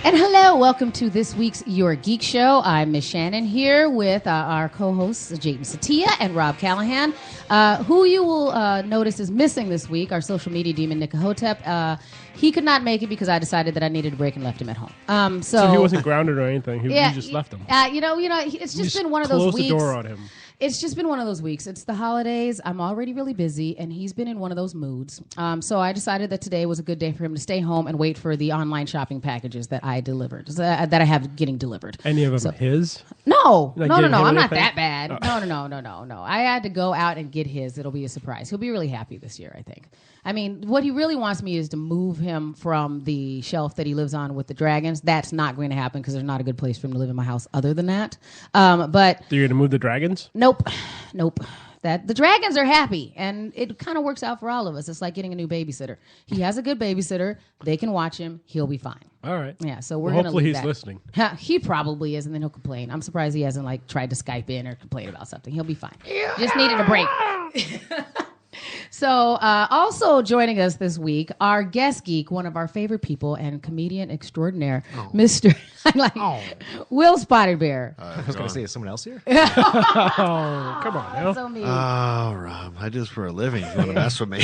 And hello, welcome to this week's Your Geek Show. I'm Miss Shannon here with our co-hosts, Jayden Satia and Rob Callahan, who you will notice is missing this week, our social media demon, Nick Hotep. He could not make it because I decided that I needed a break and left him at home. So he wasn't grounded or anything. You just left him. It's just been one of those weeks. Close the door on him. It's just been one of those weeks. It's the holidays. I'm already really busy, and he's been in one of those moods. So I decided that today was a good day for him to stay home and wait for the online shopping packages that I delivered, that I have getting delivered. Any of them his? No. I'm not anything? that bad. No. I had to go out and get his. It'll be a surprise. He'll be really happy this year, I think. I mean, what he really wants me is to move him from the shelf that he lives on with the dragons. That's not going to happen because there's not a good place for him to live in my house other than that. But You're going to move the dragons? Nope. The dragons are happy, and it kind of works out for all of us. It's like getting a new babysitter. He has a good babysitter. They can watch him. He'll be fine. All right. Yeah, so we're going to hopefully leave he's that. Listening. He probably is, and then he'll complain. I'm surprised he hasn't tried to Skype in or complain about something. He'll be fine. Just needed a break. So, also joining us this week, our guest geek, one of our favorite people and comedian extraordinaire, Mr. Will Spotted Bear. I was going to say, is someone else here? Oh, come on now. So mean. Oh, Rob, I do this for a living. You want to mess with me?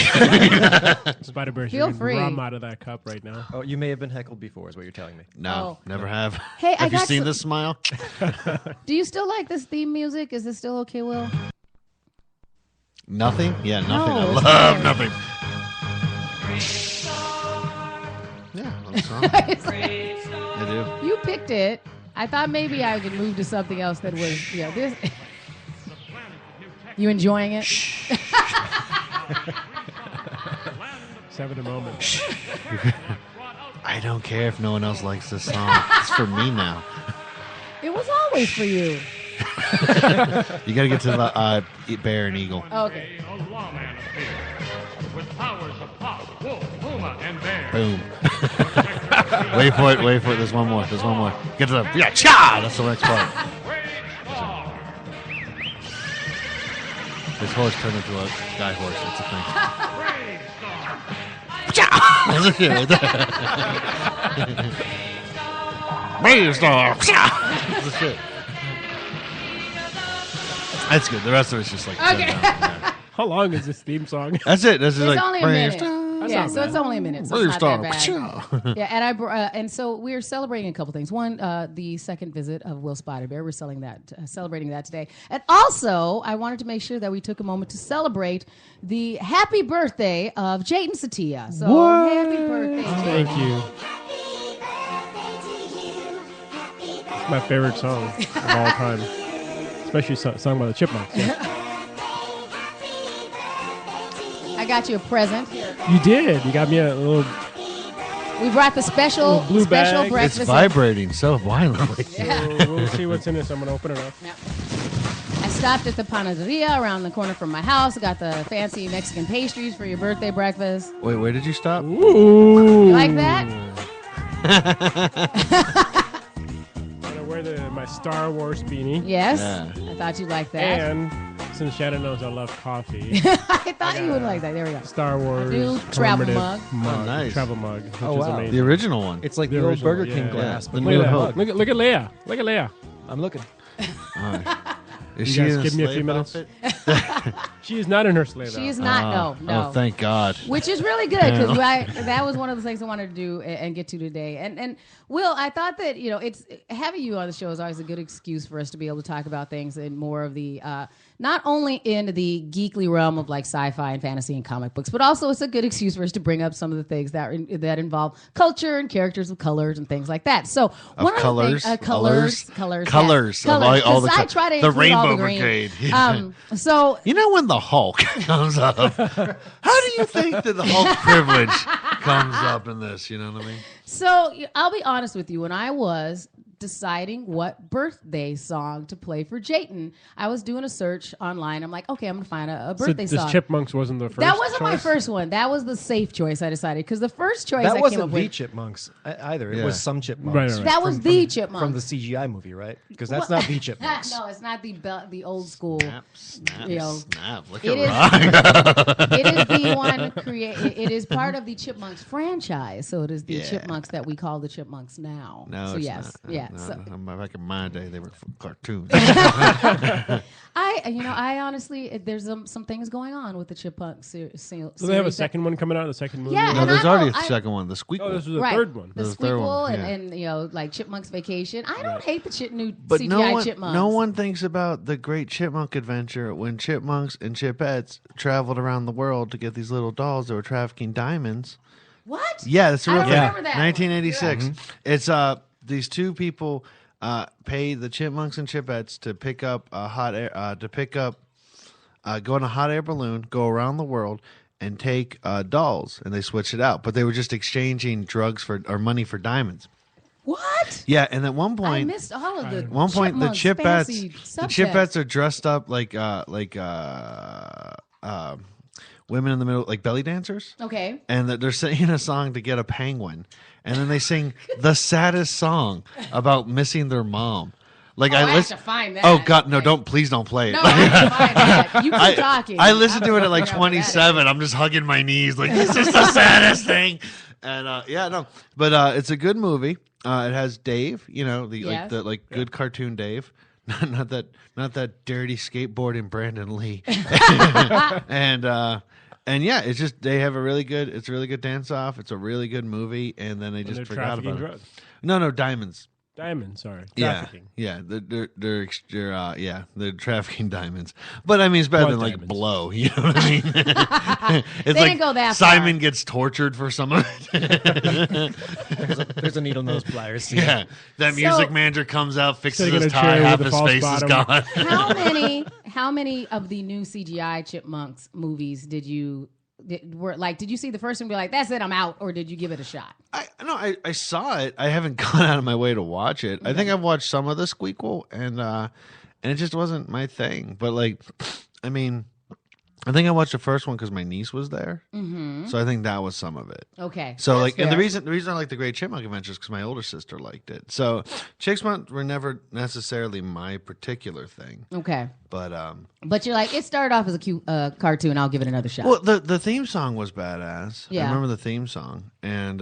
Spider Bear's Feel drinking free. rum out of that cup right now. Oh, you may have been heckled before, is what you're telling me. No, never have. Hey, have you seen this smile? Do you still like this theme music? Is this still okay, Will? Nothing? Yeah, nothing. No, I it's love fine. nothing. Yeah, I'm sorry. I do. You picked it. I thought maybe I could move to something else that was, this. You enjoying it? Saving a moment. I don't care if no one else likes this song. It's for me now. It was always for you. You got to get to the bear and eagle. Okay. A lawman appeared with powers of pop, wolf, puma, and bear. Boom. Wait for it. There's one more. Get to the cha. That's the next part. This horse turned into a guy horse. That's a thing. That's a shit. Brave Star. That's a shit. That's good. The rest of it's just like. Okay. Yeah. How long is this theme song? That's it. This is It's like. only a Brave minute. Star. Yeah, not so bad. it's only a minute. So Brave it's not Star. that bad. Yeah, and so we're celebrating a couple things. One, the second visit of Will Spotted Bear. We're celebrating that today. And also, I wanted to make sure that we took a moment to celebrate the happy birthday of Jayden Satia. So happy birthday, Jayden. Thank you. It's my favorite song of all time. Especially sung by the Chipmunks. Yeah. I got you a present. You did. You got me a little... We brought the special Little blue bag. breakfast. It's vibrating so violently. We'll see what's in this. I'm going to open it up. Yeah. I stopped at the panaderia around the corner from my house. Got the fancy Mexican pastries for your birthday breakfast. Wait, where did you stop? Ooh. You like that? I'm going to wear my Star Wars beanie. Yes. Yeah. I thought you'd like that. And since Shannon knows I love coffee, I thought you would like that. There we go. Star Wars new travel commemorative mug. Oh, nice. Travel mug, which Oh, is wow. amazing. The original one. It's like The the, old original, Burger King yeah. glass. The But new Look at that. Hope. Look at Leia. Look at Leia. I'm looking. All right. Is You she guys in a give me a few slave minutes? outfit? She is not in her slave She is outfit. not. No. Oh, thank God. Which is really good because that was one of the things I wanted to do and get to today. And Will, I thought that it's having you on the show is always a good excuse for us to be able to talk about things in more of the not only in the geekly realm of like sci-fi and fantasy and comic books, but also it's a good excuse for us to bring up some of the things that involve culture and characters with colors and things like that. So one of the things, colors. All the I try to the include Rainbow all the green. Brigade. So You know when the Hulk comes up, how do you think that the Hulk privilege comes up in this? You know what I mean? So I'll be honest with you. When I was deciding what birthday song to play for Jayton. I was doing a search online. I'm like, okay, I'm going to find a birthday so song. Chipmunks wasn't the first That wasn't my choice? first one. That was the safe choice I decided. Because the first choice That I came wasn't up the with... Chipmunks either. Yeah. It was some Chipmunks. Right, right. That was the Chipmunks. From the CGI movie, right? Because that's not the Chipmunks. No, it's not the old school. Snap, You know, snap. Look It at is, it is the one it is part of the Chipmunks franchise, so it is the Yeah. Chipmunks that we call the Chipmunks now. No, so it's yes, not. yeah. No, So no. Back in my day, they were cartoons. I honestly, there's some things going on with the Chipmunks. Do they have a second one coming out? The second movie? Yeah, no, and there's I already know- a second one, the Squeakquel. Oh, this was the right, third one. the There's a third Squeakquel one, yeah. and like Chipmunks Vacation. I don't hate the new But CGI Chipmunks. no one thinks about the Great Chipmunk Adventure when chipmunks and chipettes traveled around the world to get these little dolls that were trafficking diamonds. What? Yeah, that's a I real don't thing. remember that one. 1986. It's these two people pay the chipmunks and chipettes to pick up a hot air go in a hot air balloon, go around the world, and take dolls, and they switch it out. But they were just exchanging drugs or money for diamonds. What? Yeah, and at one I point, missed all of the at one point, the Chipmunks fancy chipettes are dressed up like women in the middle, like belly dancers. Okay. And that they're singing a song to get a penguin, and then they sing the saddest song about missing their mom. Like I have listen. to find that. Oh God, no! Okay. Please don't play it. No, I have to find that. You keep talking. I listened to it I'm at like gonna figure out what that 27. I'm just hugging my knees, like this is the saddest thing. And yeah, no, but it's a good movie. It has Dave, you know, Yes. good cartoon Dave. not that dirty skateboarding Brandon Lee. And yeah, it's just it's a really good dance off. It's a really good movie, and then they just they're forgot trafficking about drugs. it. No, diamonds. Diamonds, sorry. Yeah, Trafficking. yeah, they're trafficking diamonds. But I mean, it's better Blood than like diamonds. blow. You know what I mean? It's They like didn't go that Simon far. gets tortured for some of it. There's a needle nose pliers. Yeah, that music manager comes out, fixes Sitting in his a chair tie, with half a his false face is bottom. gone. How many of the new CGI Chipmunks movies did you see the first one and be like, that's it, I'm out, or did you give it a shot? I saw it. I haven't gone out of my way to watch it. I think I've watched some of the Squeakquel, and it just wasn't my thing. But like, I mean, I think I watched the first one because my niece was there, so I think that was some of it. Okay. So That's like, and the fair. reason I like the Great Chipmunk Adventures because my older sister liked it. So Chipmunks were never necessarily my particular thing, Okay. but You're like, it started off as a cute cartoon, I'll give it another shot. well, the theme song was badass. Yeah. I remember the theme song, and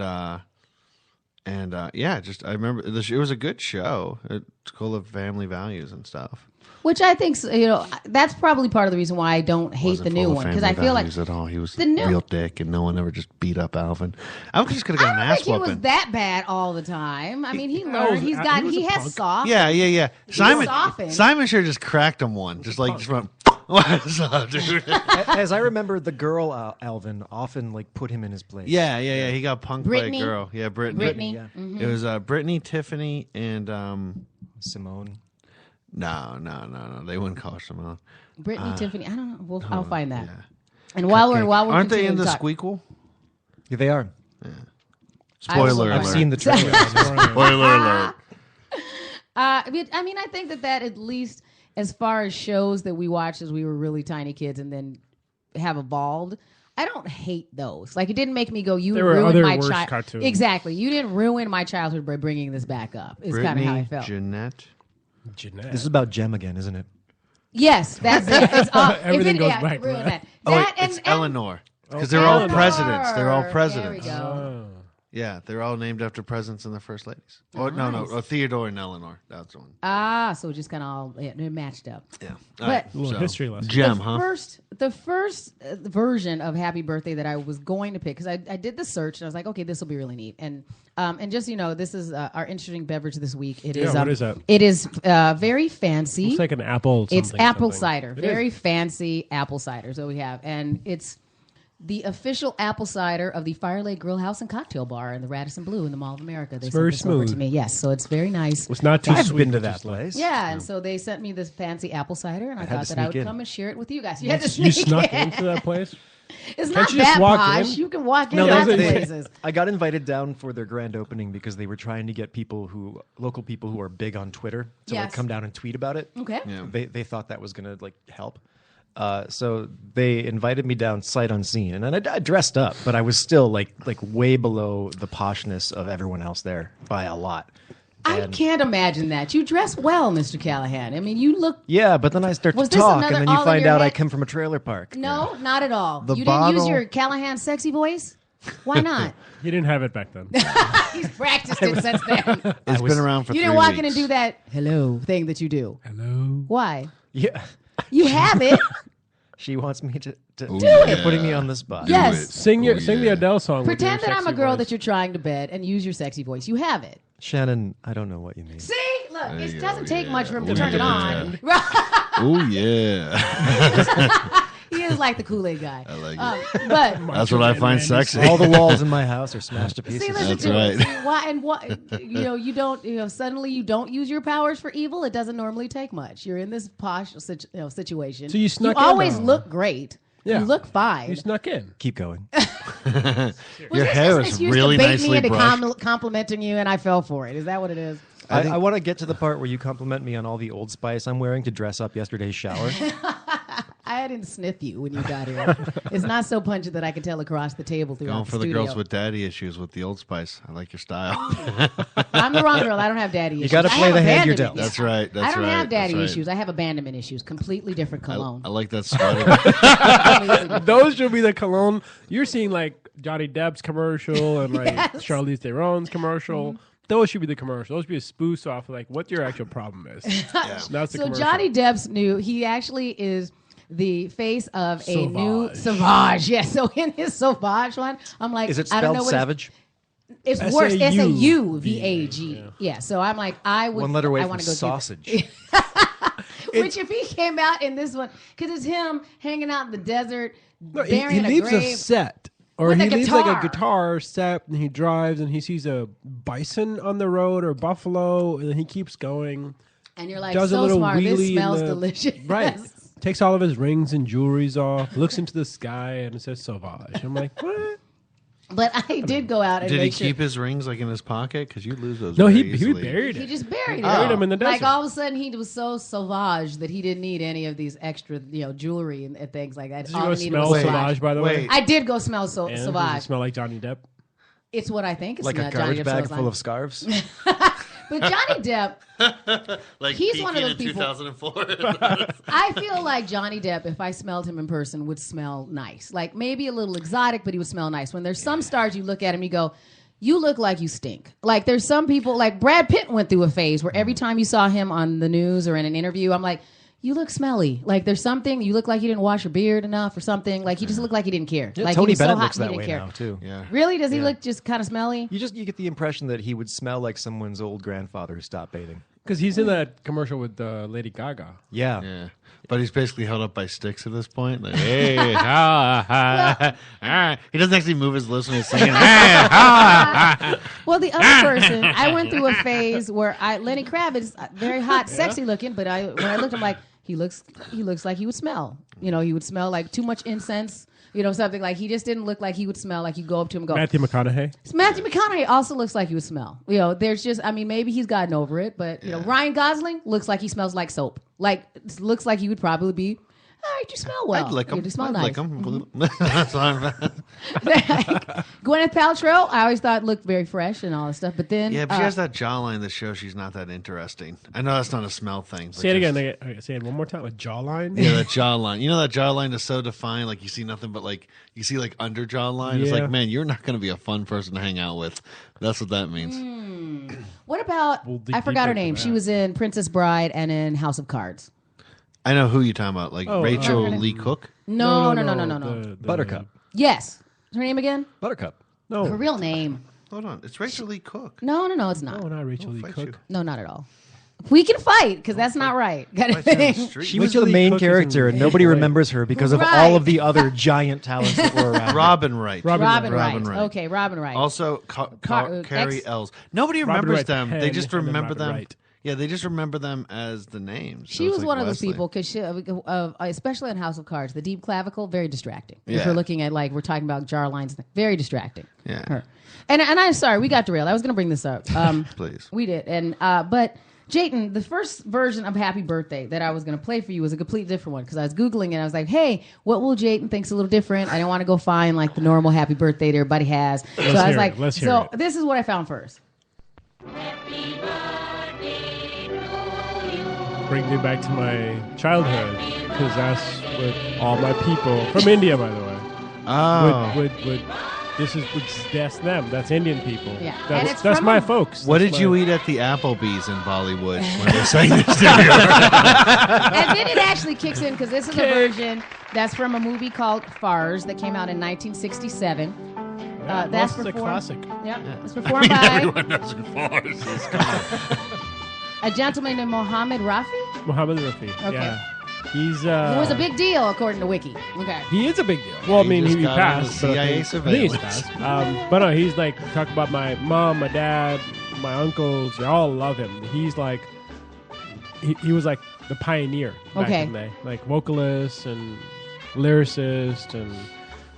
yeah, just I remember it was a good show. It's full of family values and stuff. Which I think, that's probably part of the reason why I don't hate the Wasn't new full of one. Because I family feel like values at all. He was the a new- real dick, and no one ever just beat up Alvin. I just could have got an I don't ass think he was whooping. that bad all the time. I mean, he was- learned. he was He a has punk. soft. Yeah. Simon softened. sure just cracked him one, just went. What's up, dude? As I remember, the girl Alvin often like put him in his place. Yeah. He got punked Brittany? by a girl. Yeah, Brittany. Brittany. Yeah. It was Brittany, Tiffany, and Simone. no. They wouldn't call her Simone. Brittany, Tiffany. I don't know. I'll find that. Yeah. And while we're Aren't they in continuing the to talk- Squeakquel? Yeah, they are. Spoiler I've alert. seen the trailer. Spoiler alert. I mean, I think that at least as far as shows that we watched as we were really tiny kids and then have evolved, I don't hate those. Like, it didn't make me go, you There were ruined other my worse childhood. cartoons. Exactly. You didn't ruin my childhood by bringing this back up. Is kind of how I Brittany, felt. Jeanette. Jeanette. This is about Jem again, isn't it? Yes, that's it. It's Everything goes back to ruin that. Oh, wait, That it's and Eleanor. Because they're all Eleanor. presidents. They're all There we presidents. go. Oh. Yeah, they're all named after presidents and their first ladies. Or no, Theodore and Eleanor. That's one. So just kind of all it matched up. Yeah. But- All right, A little history lesson. Gem, the huh? first version of Happy Birthday that I was going to pick, because I did the search and I was like, okay, this will be really neat. And just this is our interesting beverage this week. It is what is that? It is very fancy. It's like an apple. It's apple something. cider, It very is. fancy apple cider. So we have, and it's the official apple cider of the Fire Lake Grill House and Cocktail Bar in the Radisson Blue in the Mall of America. They sent very this over to smooth. me. Yes, so it's very nice. It's not too I've sweet. been to it's that just like- place. Yeah, and so they sent me this fancy apple cider, and I had thought to that I would sneak in. come and share it with you guys. You had to You sneak snuck in. into that place? It's not you just that walk posh. in? You can walk in No, lots they- of they- places. I got invited down for their grand opening because they were trying to get local people who are big on Twitter to like Yes. come down and tweet about it. Okay. Yeah. They thought that was gonna like help. So they invited me down sight unseen, and then I dressed up, but I was still like way below the poshness of everyone else there by a lot. I And- can't imagine that. You dress well, Mr. Callahan. I mean, you look. Yeah, but then I start to Was this talk, another and then all you in find your out I head? come from a trailer park. No, not at all. The You didn't use bottle- your Callahan sexy voice? Why not? He didn't have it back then. He's practiced it since then. It's been around for You 3 didn't walk in and weeks. do that hello thing that you do. Hello. Why? Yeah, You have it. she wants me to Ooh, You're yeah. putting me on the spot. Do Yes. it. Sing Oh, the yeah. Adele song. with Pretend your that I'm a sexy girl voice. that you're trying to bed and use your sexy voice. You have it. Shannon, I don't know what you mean. See? Look, There it you doesn't go, take yeah. much for him to Ooh, turn it yeah. on. Right. Oh yeah. He is like the Kool-Aid guy. I like it. But That's what I find sexy. All the walls in my house are smashed to pieces. see, listen That's to right. it. See, why and what you don't suddenly you don't use your powers for evil. It doesn't normally take much. You're in this posh situation. So you snuck in, always though. look great. Yeah. You look fine. You snuck in. Keep going. Was Your this hair just an is excuse really to bait nicely me into brushed. complimenting you, and I fell for it. Is that what it is? I want to get to the part where you compliment me on all the Old Spice I'm wearing to dress up yesterday's shower. I didn't sniff you when you got here. It's not so punchy that I could tell across the table throughout Going the for the studio. girls with daddy issues with the Old Spice. I like your style. I'm the wrong girl. I don't have daddy issues. gotta I play have the hand you're abandonment dealt. issues. That's right. That's I don't right. have daddy that's right. issues. I have abandonment issues. Completely different cologne. I like that sweater. Completely different. Those should be the cologne. You're seeing like Johnny Depp's commercial and like Yes. Charlize Theron's commercial. Those should be the commercial. Those should be a spoof off of like what your actual problem is. That's the So commercial. Johnny Depp's new. He actually is the face of a new Sauvage. Sauvage. Yes. So in his Sauvage one, I'm like, Is it I don't spelled know what savage? It's worse. S-A-U. S-A-U-V-A-G. Yeah. So I'm like, I would. One letter away I from wanna go sausage. Which if he came out in this one, because it's him hanging out in the desert, No, he burying leaves a grave. a set. Or With he a leaves like a guitar. guitar set and he drives and he sees a bison on the road or buffalo and then he keeps going. And you're like, Does a so little smart. wheelie This in smells the- delicious. Right. Takes all of his rings and jewelries off, looks into the sky and it says Sauvage. I'm like, what? But I did go out and Did he make sure. keep his rings like in his pocket? Because you lose those. No, very he easily. buried He it. just buried it. Buried him in the desert. Like all of a sudden, he was so sauvage that he didn't need any of these extra, jewelry and things like that. Did you all go he needed smell was Sauvage, by the way? Wait. I did go smell And does it sauvage. smell like Johnny Depp? It's what I think. It's Like a not garbage Johnny Depp bag smells full like. of scarves? But Johnny Depp, Like He's one of peaking those in people- 2004. I feel like Johnny Depp, if I smelled him in person, would smell nice. Like maybe a little exotic, but he would smell nice. When there's some stars you look at him, you go, you look like you stink. Like there's some people, like Brad Pitt went through a phase where every time you saw him on the news or in an interview, I'm like, you look smelly. Like there's something, you look like you didn't wash your beard enough or something. Like you just look like you didn't care. Yeah, Like Tony he was Bennett so hot looks he that didn't way care. now, too. yeah. Really? Does he Yeah. look just kind of smelly? You get the impression that he would smell like someone's old grandfather who stopped bathing. Because he's in that commercial with Lady Gaga. Yeah. Yeah. But he's basically held up by sticks at this point. Like, hey, ha, ha, ha. He doesn't actually move his lips when he's singing. Hey, ha, Well, the other person, I went through a phase where Lenny Kravitz, very hot, sexy looking, but when I looked, I'm like, he looks like he would smell. He would smell like too much incense. Something like he just didn't look like he would smell like you go up to him and go. Matthew McConaughey. Matthew McConaughey also looks like he would smell. There's just, maybe he's gotten over it, but Ryan Gosling looks like he smells like soap. Like looks like he would probably be. All right, you smell well. I'd lick him. You smell I'd nice. lick him. That's fine. Gwyneth Paltrow, I always thought looked very fresh and all this stuff, but then Yeah, but she has that jawline that shows she's not that interesting. I know that's not a smell thing. But Say it just- again. Okay, say it one more time. A jawline. Yeah, that jawline. You know that jawline is so defined, like you see nothing but like you see like under jawline. It's Yeah. like, man, you're not going to be a fun person to hang out with. That's what that means. What about? We'll dig I forgot her deeper name. into She that. was in Princess Bride and in House of Cards. I know who you're talking about, like Oh, Rachel her name- Lee Cook. No. the Buttercup. Yes, What's her name again? Buttercup. No, Her real name? Hold on, it's Rachel Lee Cook. No, it's not. no, not Rachel Lee fight Cook. you. No, not at all. We can fight because that's not right. Kind of Right down the thing. street. She was Rachel the Lee main Cook is in character, and nobody Hateful Eight. remembers her because of Right. all of the other giant talents that were around. Robin Wright. Robin Robin Wright. Wright. Robin Wright. Okay, Robin Wright. Also, Car- Carrie ex- Els. Nobody Robin remembers Wright them. Penn They just and then remember Robin them. Wright. Yeah, they just remember them as the names. So She it's was like one of those Wesley. people because especially in House of Cards, the deep clavicle, very distracting. If Yeah. you're looking at we're talking about jar lines, very distracting. Yeah. Her. And I'm sorry, we got derailed. I was going to bring this up. Please. We did, and but Jayton, the first version of Happy Birthday that I was going to play for you was a complete different one because I was Googling and I was like, hey, what will Jayton think's a little different? I don't want to go find the normal Happy Birthday that everybody has. So I was like, Let's hear it. This is what I found first. Brings me back to my childhood because that's with all my people from India, by the way. Oh. That's them. That's Indian people. Yeah. And it's That's from my a- folks. What That's did you my- eat at the Applebee's in Bollywood when they sang this to you? And then it actually kicks in because this is a version that's from a movie called Fars that came out in 1967. Yeah, That's it's a performed- classic. Yep. It's performed by Everyone knows who Forrest is. Come on. a gentleman named Mohammed Rafi, Muhammad Rafi. Okay. Yeah. He's who was a big deal according to Wiki. Okay. He is a big deal. Well, I He mean, just he got on passed. the but I CIA think surveillance. he's passed. But no, he's talk about my mom, my dad, my uncles. They all love him. He's he was like the pioneer back Okay. in the day, like vocalist and lyricist and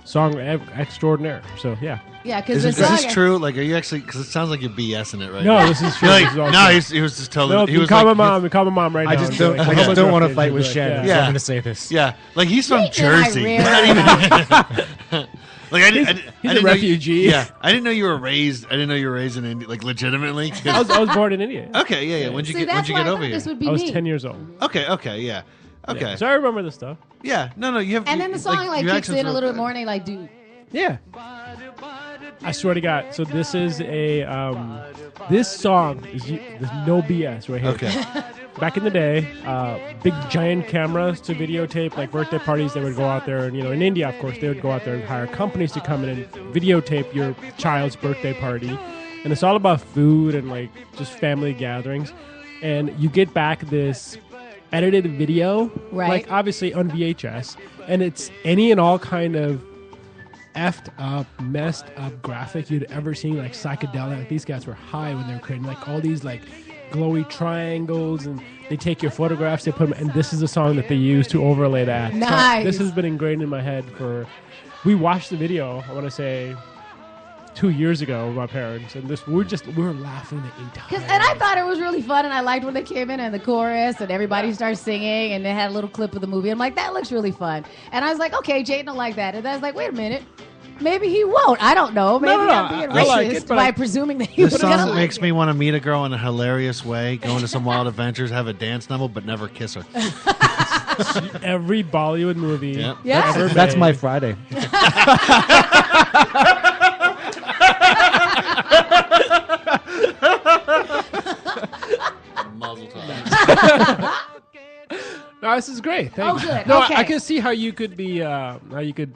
song extraordinaire. So yeah. Yeah, because Is this true? Like, are you actually? Because it sounds like you're BSing it right No, now. this is true. You're This is all like, no, true. he was just telling. No, he you was call like, my mom. You call my mom right now. I just and don't. be I like, just "Muhammad don't want to Rafi." fight She'd with be like, Shannon. yeah. So I'm going to say this. Yeah, like he's from Jake and I Jersey. rarely- Not even. Like I didn't He's I a didn't refugee. Know you, yeah, I didn't know you were raised. I didn't know you were raised in India, like legitimately. I was born in India. Okay, yeah. When'd you that's get why I over thought here? this would be I was me. 10 years old. Okay, yeah. Okay, Yeah. So I remember this stuff. yeah. No, you have. And then the song your kicks accent's in a real little good. bit more, and they do. Yeah. I swear to God. So this is a this song is there's no BS right here. Okay. Back in the day, big giant cameras to videotape like birthday parties. They would go out there, and in India, of course, they would go out there and hire companies to come in and videotape your child's birthday party. And it's all about food and just family gatherings. And you get back this edited video, Right. obviously on VHS, and it's any and all kind of effed up, messed up graphic you'd ever seen, like psychedelic. Like, these guys were high when they were creating all these glowy triangles, and they take your photographs, they put them, and this is the song that they use to overlay that. So Nice. this has been ingrained in my head we watched the video, I want to say 2 years ago with my parents, and we were laughing the entire And I thought it was really fun, and I liked when they came in and the chorus, and everybody started singing, and they had a little clip of the movie. I'm like, that looks really fun. And I was like, okay, Jayden will like that. And I was like, wait a minute. Maybe he won't. I don't know. Maybe no, I'm being I like racist it, but by presuming that he This was going to song like makes it. me want to meet a girl in a hilarious way, go into some wild adventures, have a dance number, but never kiss her. every Bollywood movie. Yep. Yeah. ever That's made. my Friday. Muzzle tov. No, this is great. Thank Oh, you. good. No, Okay. I can see how you could be, how you could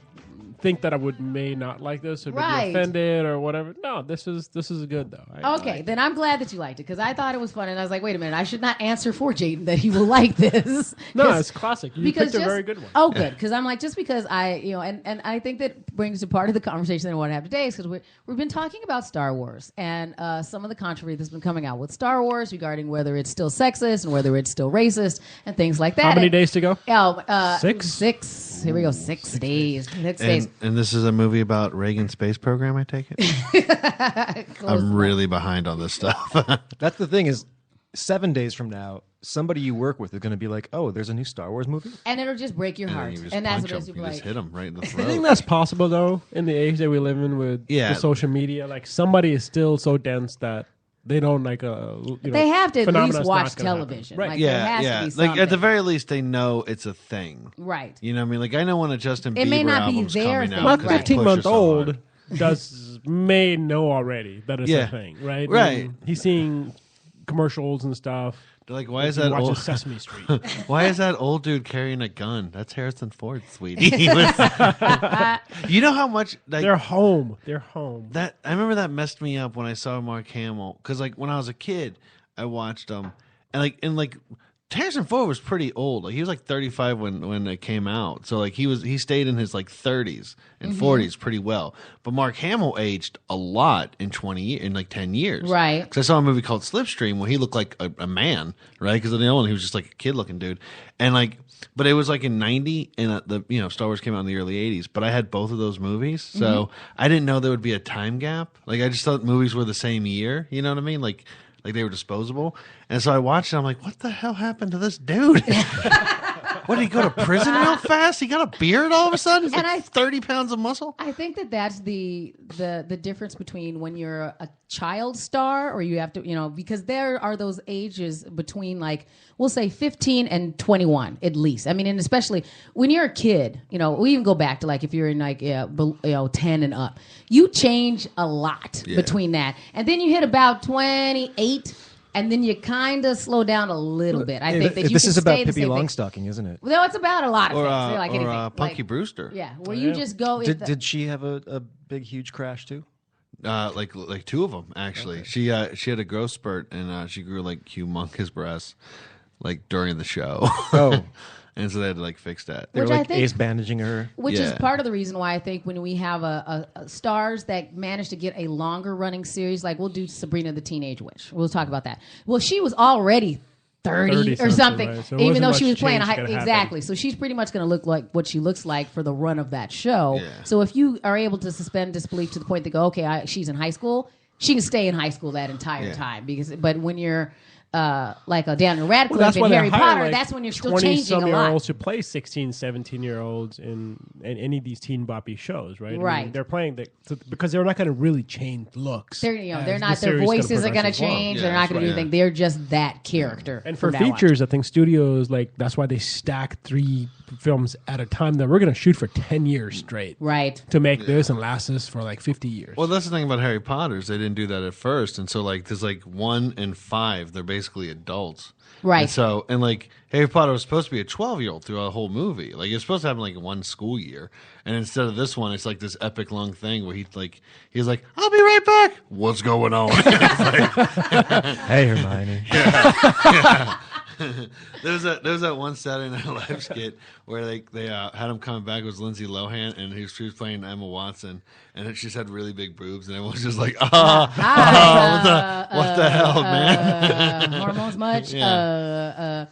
think that I may not like this or Right. be offended or whatever. No, this is good though. I Okay, like then I'm glad that you liked it because I thought it was fun, and I was like, "Wait a minute, I should not answer for Jayden that he will like this." No, 'Cause- it's classic. You because picked a very good one. Oh, good, because I'm like, just because and I think that brings to part of the conversation that I want to have today is because we've been talking about Star Wars and some of the controversy that's been coming out with Star Wars regarding whether it's still sexist and whether it's still racist and things like that. How many And- days to go? Oh, 6? 6. Here we go. 6 days. 6 days. And this is a movie about Reagan's space program, I take it? Close. I'm really behind on this stuff. That's the thing is, 7 days from now, somebody you work with is going to be like, "Oh, there's a new Star Wars movie." And it'll just break your And then heart. you just And that's punch what it's him. You like. just hit him right in the I think throat. that's possible though in the age that we live in with Yeah. the social media. Like somebody is still so dense that they don't They have to at phenomenon's least not watch gonna happen. television. Right. Like, there has Yeah, to yeah. be Like at the something. very least, they know it's a thing. Right. You know what I mean? Like I know when a Justin Bieber It may not be album's their coming thing, out. My 'cause they right. push her 15-month-old hard. may know already that it's Yeah. a thing, right? Right. And he's seeing commercials and stuff. They're like, why is He that watches old? Sesame Street. Why is that old dude carrying a gun? That's Harrison Ford, sweetie. He was- you know how much like They're home. They're home. that? I remember that messed me up when I saw Mark Hamill because like when I was a kid, I watched him and like Harrison Ford was pretty old. Like he was like 35 when it came out. So like he stayed in his like 30s and 40s pretty well. But Mark Hamill aged a lot in 10 years. Right. Because I saw a movie called Slipstream where he looked like a man, right? Because in the old one he was just like a kid looking dude, and like. But it was like in 90, and Star Wars came out in the early 80s. But I had both of those movies, so I didn't know there would be a time gap. Like I just thought movies were the same year. You know what I mean? Like they were disposable. And so I watched it. I'm like, what the hell happened to this dude? What, did he go to prison real fast? He got a beard all of a sudden? He's like 30 pounds of muscle? I think that's the difference between when you're a child star or you have to, because there are those ages between like, we'll say 15 and 21 at least. I mean, and especially when you're a kid, we even go back to like if you're in like, 10 and up, you change a lot between that. And then you hit about 28 and then you kind of slow down a little bit. I think that you this can is about stay the Pippi same Longstocking, isn't it? No, it's about a lot of Or, things. They're like anything. Punky like, Brewster. Yeah, where you just go. Did she have a big, huge crash too? Like two of them actually. Okay. She had a growth spurt and she grew like humongous breasts like during the show. Oh. And so they had to like fix that. They were Which I like think- ace bandaging her. Which is Yeah. part of the reason why I think when we have a stars that manage to get a longer running series, like we'll do Sabrina the Teenage Witch. We'll talk about that. Well, she was already 30 or 30 something, right? So it even wasn't though much she was playing change gonna happen. exactly. So she's pretty much going to look like what she looks like for the run of that show. Yeah. So if you are able to suspend disbelief to the point that go, okay, she's in high school, she can stay in high school that entire time. But when you're like a Daniel Radcliffe in Harry Potter, that's when you're still changing a lot. 20-some-year-olds to play 16, 17-year-olds in any of these teen boppy shows, right? I mean, Right. they're playing because they're not going to really change looks. They're as not. the Their series voices are going to progresses along. change. Yeah, They're not that's going to do right, anything. They're just that character. And for from now on. features, I think studios that's why they stack 3 films at a time. That we're going to shoot for 10 years straight, Right. to make this and last us for like 50 years. Well, that's the thing about Harry Potter is they didn't do that at first, and so like there's like 1 and 5, they're basically adults, Right. And so like Harry Potter was supposed to be a 12-year-old throughout the whole movie, like it's supposed to happen like in 1 school year, and instead of this one, it's like this epic long thing where he's like, I'll be right back. What's going on? Hey, Hermione. There's that one Saturday Night Live skit where they had him come back with Lindsay Lohan, and she was playing Emma Watson, and she just had really big boobs, and everyone was just like, what the hell, man? Hormones much? Yeah.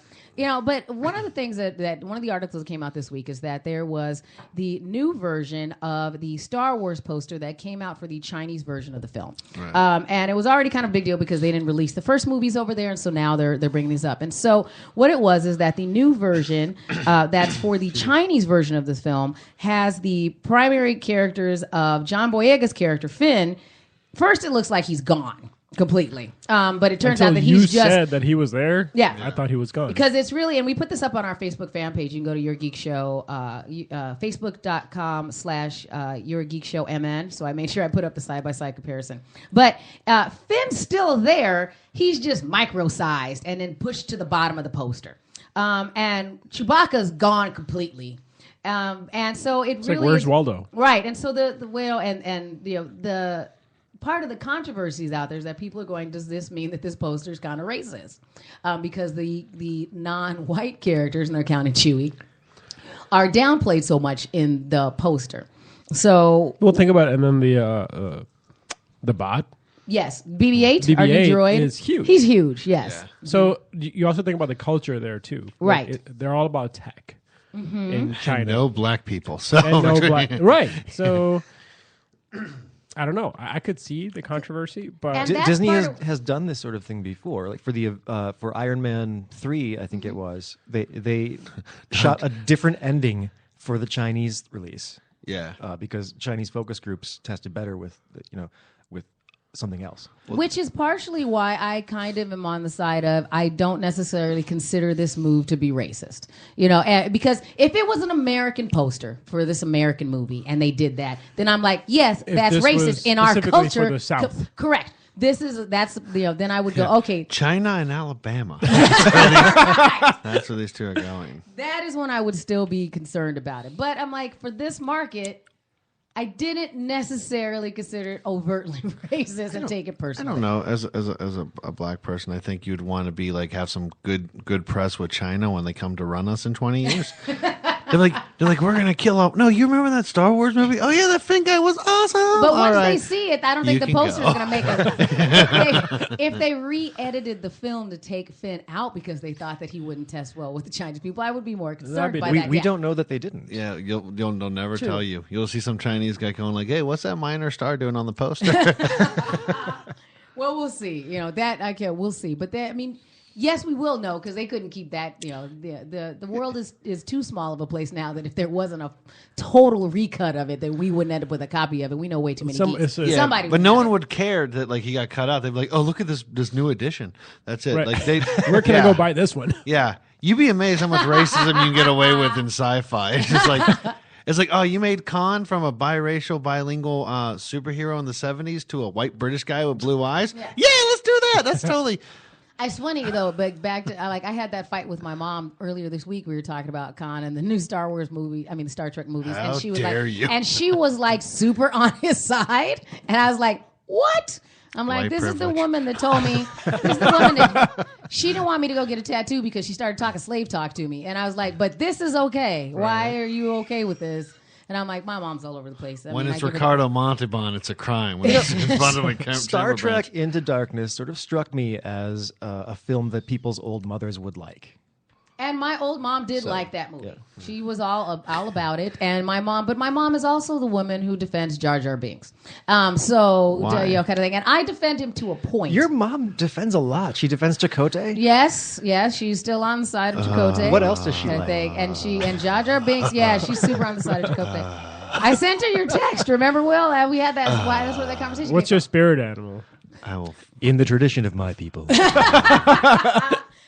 But one of the things that one of the articles that came out this week is that there was the new version of the Star Wars poster that came out for the Chinese version of the film. Right. And it was already kind of a big deal because they didn't release the first movies over there, and so now they're bringing these up. And so what it was is that the new version that's for the Chinese version of this film has the primary characters of John Boyega's character, Finn. First, it looks like he's gone completely. But it turns Until out that you he's just... said that he was there. Yeah. I thought he was gone. Because it's really, and we put this up on our Facebook fan page. You can go to Your Geek Show, facebook.com/Your Geek Show MN. So I made sure I put up the side-by-side comparison. But Finn's still there. He's just micro-sized and then pushed to the bottom of the poster. And Chewbacca's gone completely. And so it's really like, where's is- Waldo? Right. And so the part of the controversies out there is that people are going, does this mean that this poster is kind of racist? Because the non-white characters, and they're counting Chewie, are downplayed so much in the poster. So, Well, think about it. And then the bot. yes, BB-8, our new BB-8 droid, is huge. He's huge, yes. Yeah. So you also think about the culture there too. Right. Like they're all about tech in China. No black people. So And no black. Right. So I don't know. I could see the controversy, but And that's Disney part has done this sort of thing before. Like for Iron Man 3, I think it was. They shot a different ending for the Chinese release yeah. because Chinese focus groups tested better with something else. Which is partially why I kind of am on the side of I don't necessarily consider this move to be racist. Because if it was an American poster for this American movie and they did that, then I'm like, yes, If this was racist in our specifically culture. for the South. Correct. Then I would go, okay, China and Alabama. That's where these two are going. that is when I would still be concerned about it. But I'm like, for this market, I didn't necessarily consider it overtly racist and take it I personally. don't know. As a black person, I think you'd want to be like have some good press with China when they come to run us in 20 years. They're like, we're gonna kill up. No, you remember that Star Wars movie? Oh yeah, that Finn guy was awesome. But All once right. they see it, I don't think You the can poster go. is going to make us. If they re-edited the film to take Finn out because they thought that he wouldn't test well with the Chinese people, I would be more concerned by that. We don't know that they didn't. Yeah, they'll never True. tell you. You'll see some Chinese guy going like, "Hey, what's that minor star doing on the poster?" Well, we'll see. That I can't. We'll see. But yes, we will know because they couldn't keep that. The world is too small of a place now that if there wasn't a total recut of it, then we wouldn't end up with a copy of it. We know way too many geeks. Yeah, Somebody, but no one would care that like he got cut out. They'd be like, "Oh, look at this new edition." That's it. Right. Like they, Where can I go buy this one? Yeah, you'd be amazed how much racism you can get away with in sci-fi. It's just like. It's like, oh, you made Khan from a biracial, bilingual superhero in the 70s to a white British guy with blue eyes? Yeah, let's do that. That's totally... It's funny though, but back to I had that fight with my mom earlier this week. We were talking about Khan and the new Star Wars movie. I mean, the Star Trek movies. How and she was dare like, you. And she was like super on his side, and I was like, what? I'm like, White this is the privilege. woman that told me. This is the woman that she didn't want me to go get a tattoo because she started talking slave talk to me, and I was like, but this is okay. Why are you okay with this? And I'm like, my mom's all over the place. When it's Ricardo Montalban, it's a crime. When it's Bunderman Kemp Star Trek Chamberlain. Into Darkness sort of struck me as a film that people's old mothers would like. And my old mom did like that movie. yeah. She was all about it. And my mom is also the woman who defends Jar Jar Binks. Why? Kind of thing. And I defend him to a point. Your mom defends a lot. She defends Chakotay. Yes, she's still on the side of Chakotay. What else does she kind of like? thing. And Jar Jar Binks, she's super on the side of Chakotay. I sent her your text. Remember, Will? We had that. That's where that conversation. What's came your spirit animal? I will. In the tradition of my people.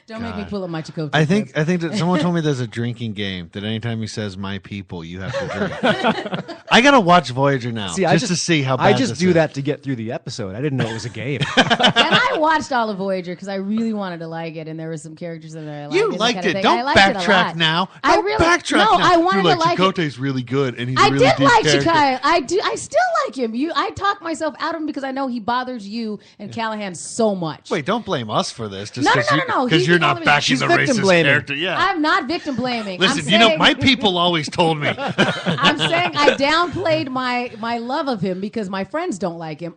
Don't make me pull up my Chakotay. I think that someone told me there's a drinking game that anytime he says "my people," you have to drink. I gotta watch Voyager now just to see how bad I just this do is. that to get through the episode. I didn't know it was a game. And I watched all of Voyager because I really wanted to like it, and there were some characters in there I liked. You and that liked kind of it. thing. Don't I liked it a backtrack lot. now. I Don't really backtrack no. now. I wanted You're to like it. Chakotay's really good, and he's a I really did deep like character. Chakotay. I still like him. I talk myself out of him because I know he bothers you and Callahan so much. Wait, don't blame us for this. Just No, because He's you're the not only- backing She's the victim racist blaming. character. Yeah. I'm not victim blaming. Listen, I'm saying, my people always told me. I'm saying I downplayed my love of him because my friends don't like him.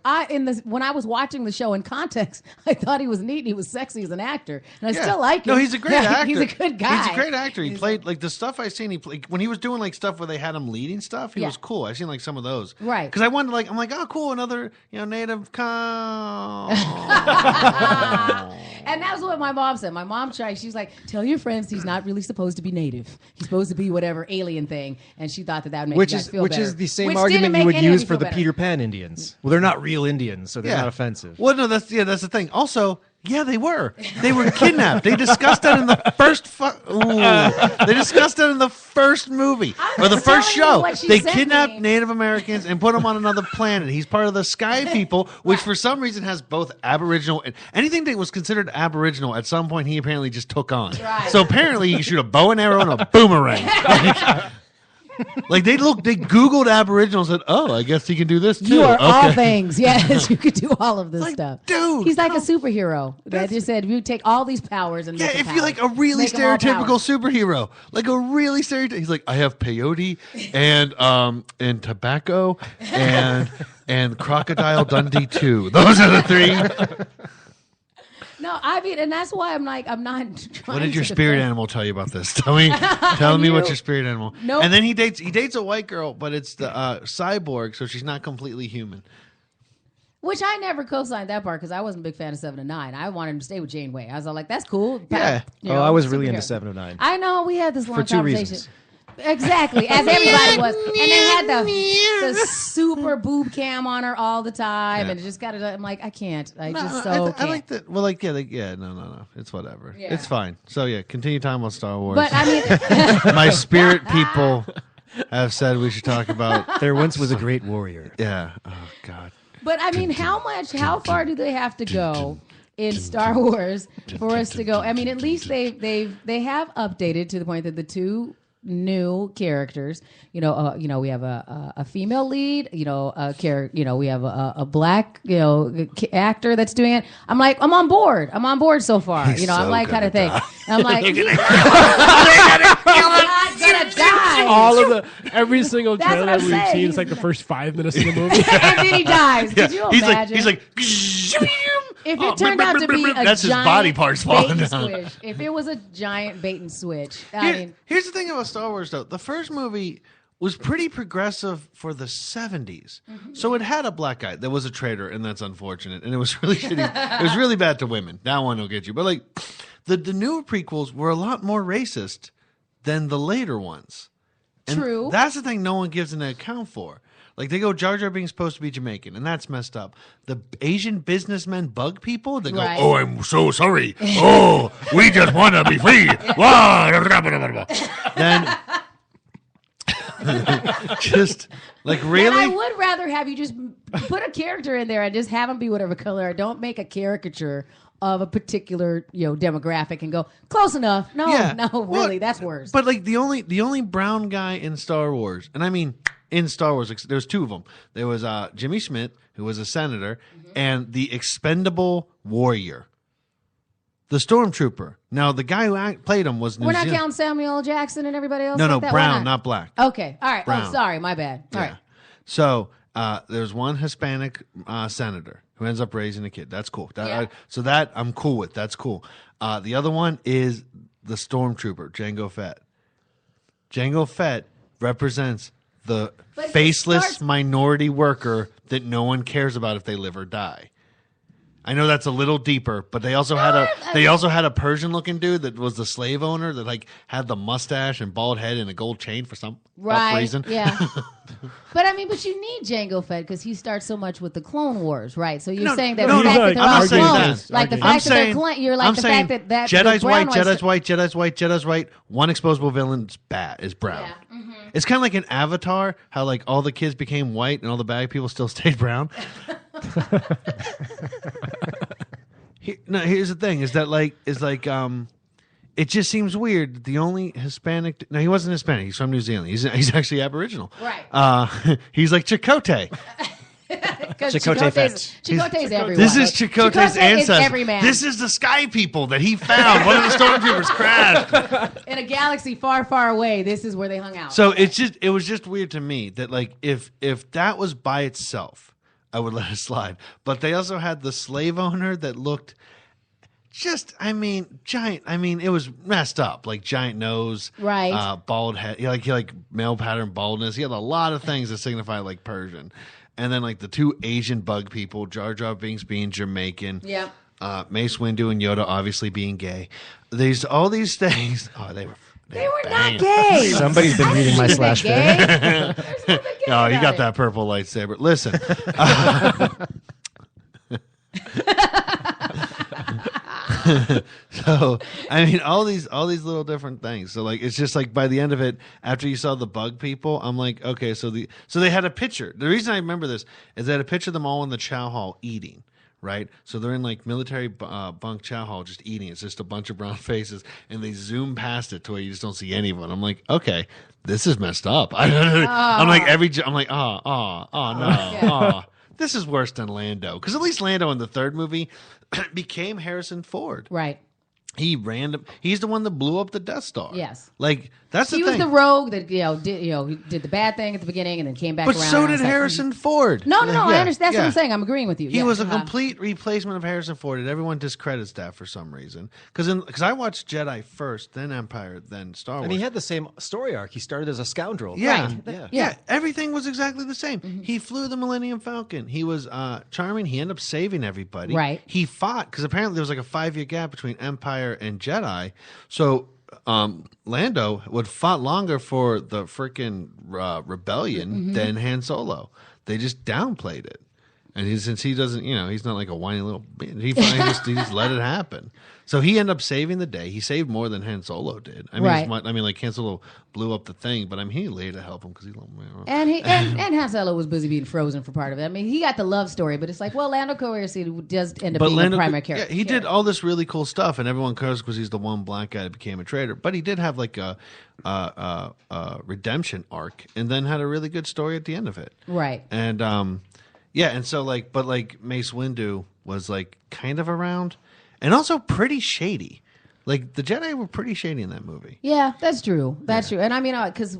When I was watching the show in context, I thought he was neat and he was sexy as an actor, and I still like him. No, he's a great actor. He's a good guy. He's a great actor. He played like the stuff I seen. He played when he was doing like stuff where they had him leading stuff. He Yeah. was cool. I seen like some of those. Right. Because I wanted I'm like, oh, cool, another native cow. And that's what my mom said. My mom tried. She's like, "Tell your friends he's not really supposed to be native. He's supposed to be whatever alien thing." And she thought that would make you guys feel better. Which is the same Which argument didn't you make would any of use you for feel the better. Peter Pan Indians. Well, they're not real Indians, so they're not offensive. Well, no, that's the thing. Also, yeah, they were. They were kidnapped. They discussed that in the first. They discussed that in the first movie or the first telling you show. what she They sent kidnapped me. Native Americans and put them on another planet. He's part of the Sky People, which for some reason has both Aboriginal and anything that was considered Aboriginal. At some point, he apparently just took on. Right. So apparently, he can shoot a bow and arrow and a boomerang. Like they Googled Aboriginal and said, "Oh, I guess he can do this too." You are all Okay. things. Yes, you could do all of this Like, stuff. dude, he's like a no. superhero. That just said, you take all these powers and Yeah, make them if you're like a powers. really Make 'em all stereotypical powers. superhero, like a really stereotypical, he's like, I have peyote and tobacco and Crocodile Dundee 2. Those are the three. No, I mean, and that's why I'm like, I'm not trying. What did your to spirit defend- animal tell you about this? Tell me what's your spirit animal. Nope. And then he dates a white girl, but it's the cyborg, so she's not completely human. Which I never co-signed that part because I wasn't a big fan of 7 and 9. I wanted him to stay with Janeway. I was all like, that's cool. Yeah. I was really into superhero. 709. I know we had this long For two conversation. reasons. Exactly, as everybody was, and they had the super boob cam on her all the time, Yeah. and it just got it. I'm like, I can't. I No, just I can't. like that. Well, no. It's whatever. Yeah. It's fine. So yeah, continue talking about Star Wars. But I mean, My spirit people have said we should talk about. There once was a great warrior. Yeah. Oh God. but I mean, how far do they have to go in Star Wars for us to go? I mean, at least they have updated to the point that the two new characters. We have a female lead. We have a black actor that's doing it. I'm like, I'm on board. I'm on board so far. He's I'm so like kind of thing. gonna I'm like, he's not gonna die. All of every single That's what trailer I'm we've saying. seen, it's like the first 5 minutes of the movie. And then he dies. Could you He's imagine? he's like. If it turned out to be a That's his giant body parts falling bait and down. switch, if it was a giant bait and switch, Here's the thing about Star Wars, though. The first movie was pretty progressive for the 70s. So it had a black guy that was a traitor, and that's unfortunate. And it was really shitty. It was really bad to women. That one will get you. But like the newer prequels were a lot more racist than the later ones. And True. That's the thing no one gives an account for. Like, they go, Jar Jar being supposed to be Jamaican, and that's messed up. The Asian businessmen bug people, they go, Right. oh, I'm so sorry. Oh, we just want to be free. Then, just, like, and I really? would rather have you just put a character in there and just have him be whatever color. Don't make a caricature of a particular demographic and go close enough. No, really, Well, that's worse. But, like, the only brown guy in Star Wars, and I mean, in Star Wars, there's two of them. There was Jimmy Schmidt, who was a senator, and the expendable warrior, the stormtrooper. Now, the guy who played him was New We're not Zealand. counting Samuel L. Jackson and everybody else. No, like that? Why brown, not black. Okay, all right. Brown. Oh, sorry, my bad. All right. So there's one Hispanic senator who ends up raising a kid. That's cool. So that I'm cool with. That's cool. The other one is the stormtrooper, Jango Fett. Jango Fett represents the But he faceless starts- minority worker that no one cares about if they live or die. I know that's a little deeper, but they also had a Persian looking dude that was the slave owner that like had the mustache and bald head and a gold chain for some reason. Yeah. But you need Jango Fett because he starts so much with the Clone Wars, right? So you're saying that no, the fact no, that they're I'm all not saying clones, that. like the I'm fact that they're saying- clones, you're like I'm the saying fact that Jedi's the white, brown ones- Jedi's white, Jedi's white, Jedi's white. One exposable villain's is brown. Yeah. Mm-hmm. It's kind of like an Avatar, how like all the kids became white and all the bad people still stayed brown. Here's the thing: is like it just seems weird. The only Hispanic, no, he wasn't Hispanic. He's from New Zealand. He's actually Aboriginal. Right. He's like Chakotay. Because Chakotay Fett. Chakotay's everyone. This is Chakotay's Chakotay is ancestor. every man. This is the sky people that he found. One of the stormtroopers crashed. In a galaxy far, far away, this is where they hung out. So it was just weird to me that like if that was by itself, I would let it slide. But they also had the slave owner that looked giant. It was messed up, like giant nose, Right. Bald head, he like male pattern baldness. He had a lot of things that signify like Persian. And then like the two Asian bug people, Jar Jar Binks being Jamaican, Yep. Mace Windu and Yoda obviously being gay. All these things. Oh, they were They were banging. not gay. Somebody's been reading my slash gay. there. There's nothing gay Oh, you about got it. that purple lightsaber. Listen. So I mean, all these little different things. So like, it's just like by the end of it, after you saw the bug people, I'm like, okay, so they had a picture. The reason I remember this is they had a picture of them all in the chow hall eating. Right, so they're in like military bunk chow hall, just eating. It's just a bunch of brown faces, and they zoom past it to where you just don't see anyone. I'm like, okay, this is messed up. I'm like no, this is worse than Lando, because at least Lando in the third movie became Harrison Ford. Right. He's the one that blew up the Death Star. Yes. Like that's the He thing. was the rogue that he did the bad thing at the beginning and then came back But around. so and I did was like, Harrison Ford. No, I Yeah, understand. That's what yeah. I'm saying. I'm agreeing with you. He Yeah. was a complete replacement of Harrison Ford, and everyone discredits that for some reason. Because I watched Jedi first, then Empire, then Star Wars. And he had the same story arc. He started as a scoundrel. Yeah. Right. Yeah. Yeah, everything was exactly the same. He flew the Millennium Falcon. He was charming. He ended up saving everybody. Right. He fought, because apparently there was like a 5-year gap between Empire and Jedi. So Lando would fought longer for the freaking rebellion than Han Solo. They just downplayed it. And since he doesn't, he's not like a whiny little bitch. He finally just let it happen. So he ended up saving the day. He saved more than Han Solo did. I mean, like Han Solo blew up the thing, but he laid to help him because he loved him. And Han Solo was busy being frozen for part of it. I mean, he got the love story, but it's like, well, Lando Calrissian does end up being a primary character. Yeah, he did all this really cool stuff, and everyone cares because he's the one black guy that became a traitor. But he did have like a redemption arc, and then had a really good story at the end of it. Right. And and so Mace Windu was like kind of around. And also pretty shady. Like, the Jedi were pretty shady in that movie. Yeah, that's true. That's true. And I mean, because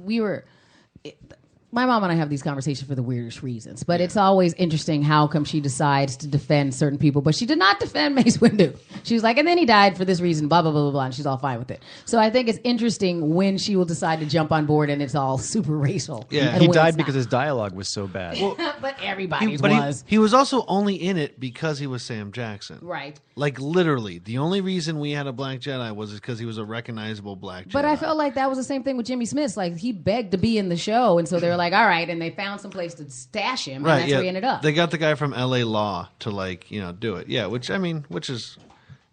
my mom and I have these conversations for the weirdest reasons, but it's always interesting how come she decides to defend certain people, but she did not defend Mace Windu. She was like, and then he died for this reason, blah, blah, blah, blah, blah, and she's all fine with it. So I think it's interesting when she will decide to jump on board and it's all super racial. Yeah, he died because his dialogue was so bad. Well, but everybody's was. He was also only in it because he was Sam Jackson. Right. Like, literally, the only reason we had a black Jedi was because he was a recognizable black Jedi. But I felt like that was the same thing with Jimmy Smith. Like, he begged to be in the show, and so they were like, all right, and they found some place to stash him, and that's where he ended up. They got the guy from L.A. Law to, do it. Yeah, which is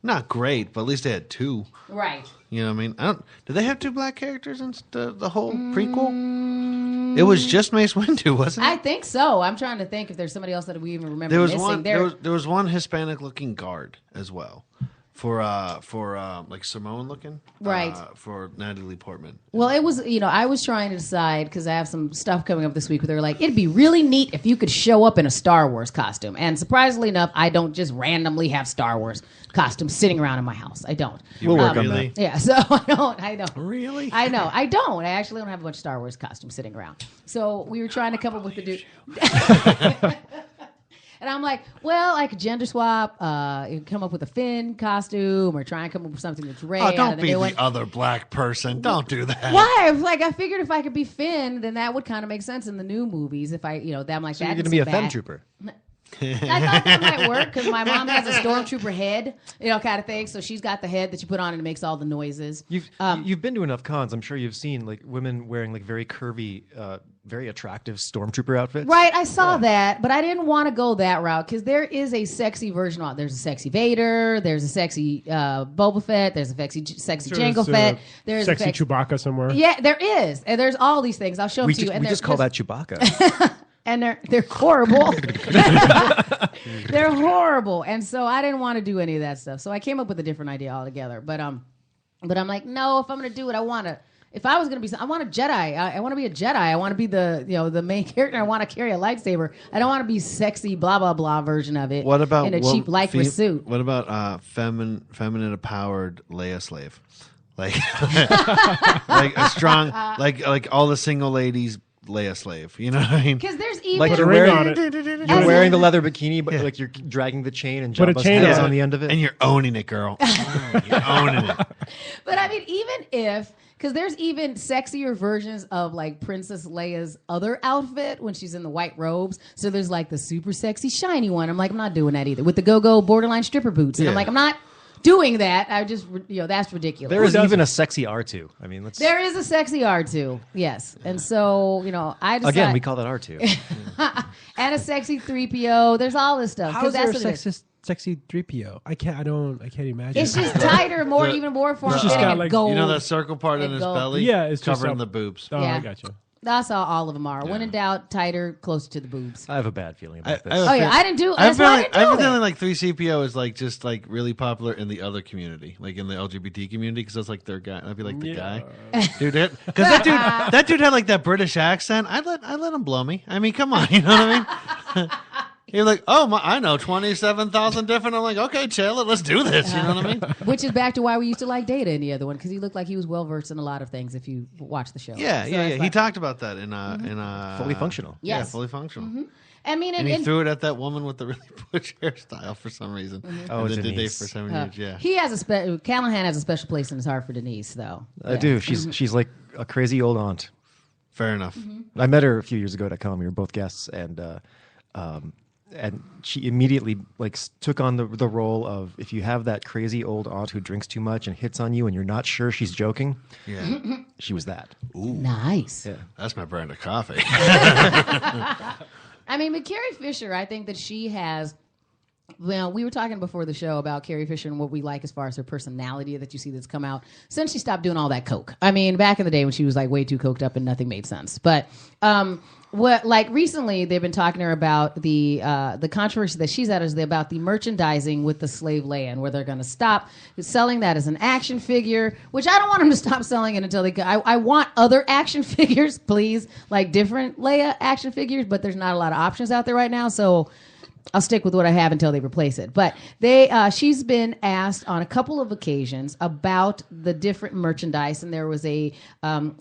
not great, but at least they had two. Right. You know what I mean? Did they have two black characters in the whole prequel? It was just Mace Windu, wasn't it? I think so. I'm trying to think if there's somebody else that we even remember missing. There was one Hispanic-looking guard as well. For like Samoan looking, right? For Natalie Portman. Well, it was I was trying to decide because I have some stuff coming up this week where they were like, it'd be really neat if you could show up in a Star Wars costume. And surprisingly enough, I don't just randomly have Star Wars costumes sitting around in my house. I don't. We'll work on that. Yeah, so I don't. Really? I know. I don't. I actually don't have a bunch of Star Wars costumes sitting around. So we were trying to come up with the dude. And I'm like, well, I could gender swap, come up with a Finn costume, or try and come up with something that's Rey. Oh, don't be the other black person. Don't do that. Why? I figured if I could be Finn, then that would kind of make sense in the new movies. If I, them like so that. You're going to be a femtrooper. I thought that might work because my mom has a stormtrooper head, kind of thing. So she's got the head that you put on and it makes all the noises. You've been to enough cons. I'm sure you've seen like women wearing like very curvy, very attractive stormtrooper outfits. Right, I saw that, but I didn't want to go that route because there is a sexy version of it. There's a sexy Vader. There's a sexy Boba Fett. There's a sexy Jango Fett. There's sexy Chewbacca somewhere. Yeah, there is, and there's all these things. I'll show them to you. And we just call that Chewbacca. And they're horrible. They're horrible. And so I didn't want to do any of that stuff. So I came up with a different idea altogether. But I'm like, no, if I'm going to do it, if I was going to be, I want a Jedi. I want to be a Jedi. I want to be the main character. I want to carry a lightsaber. I don't want to be sexy, blah, blah, blah version of it. What about in a cheap lycra suit? What about feminine empowered Leia slave? Like a strong, like all the single ladies Leia slave. You know what I mean? Because there's even like you're wearing the leather bikini, but like you're dragging the chain and Jabba's head is on the end of it, and you're owning it, girl. You're owning it. But I mean, even if. Because there's even sexier versions of like Princess Leia's other outfit when she's in the white robes. So there's like the super sexy shiny one. I'm like, I'm not doing that either. With the go-go borderline stripper boots. And I'm like, I'm not doing that. I just, that's ridiculous. There is even a sexy R2. I mean, there is a sexy R2. Yes. And so, I decided. Again, we call that R2. And a sexy 3PO. There's all this stuff. How is there a sexy 3PO? I can't imagine. It's just tighter, even more form-fitting and gold. You know that circle part in his belly? Yeah, it's covering the boobs. Oh, yeah. I gotcha. That's how all of them are. Yeah. When in doubt, tighter, closer to the boobs. I have a bad feeling about this. I didn't do it. I have a feeling like 3CPO is like just like really popular in the other community, like in the LGBT community, because that's like their guy. I'd be like the guy, dude. Because that dude had like that British accent. I let him blow me. I mean, come on, you know what I mean? You're like, I know 27,000 different. I'm like, okay, chill, let's do this. You know what I mean? Which is back to why we used to like Data in the other one, because he looked like he was well versed in a lot of things. If you watch the show, yeah. He talked about that in Fully Functional. Yes. Yeah, Fully Functional. Mm-hmm. I mean, and he threw it at that woman with the really butch hairstyle for some reason. Mm-hmm. Oh, and then did they for 7 years? Yeah, he has Callahan has a special place in his heart for Denise, though. I do. She's like a crazy old aunt. Fair enough. Mm-hmm. I met her a few years ago at a con. We were both guests, and she immediately took on the role of, if you have that crazy old aunt who drinks too much and hits on you and you're not sure she's joking, she was that. Ooh, nice. Yeah, that's my brand of coffee. I mean, but Carrie Fisher, I think that she has. Well, we were talking before the show about Carrie Fisher and what we like as far as her personality that you see that's come out since she stopped doing all that coke. I mean, back in the day when she was like way too coked up and nothing made sense. But what like recently they've been talking to her about the controversy that she's at is about the merchandising with the slave Leia and where they're going to stop selling that as an action figure, which I don't want them to stop selling it until they. I want other action figures, please, like different Leia action figures, but there's not a lot of options out there right now, so. I'll stick with what I have until they replace it. But she's been asked on a couple of occasions about the different merchandise, and there was a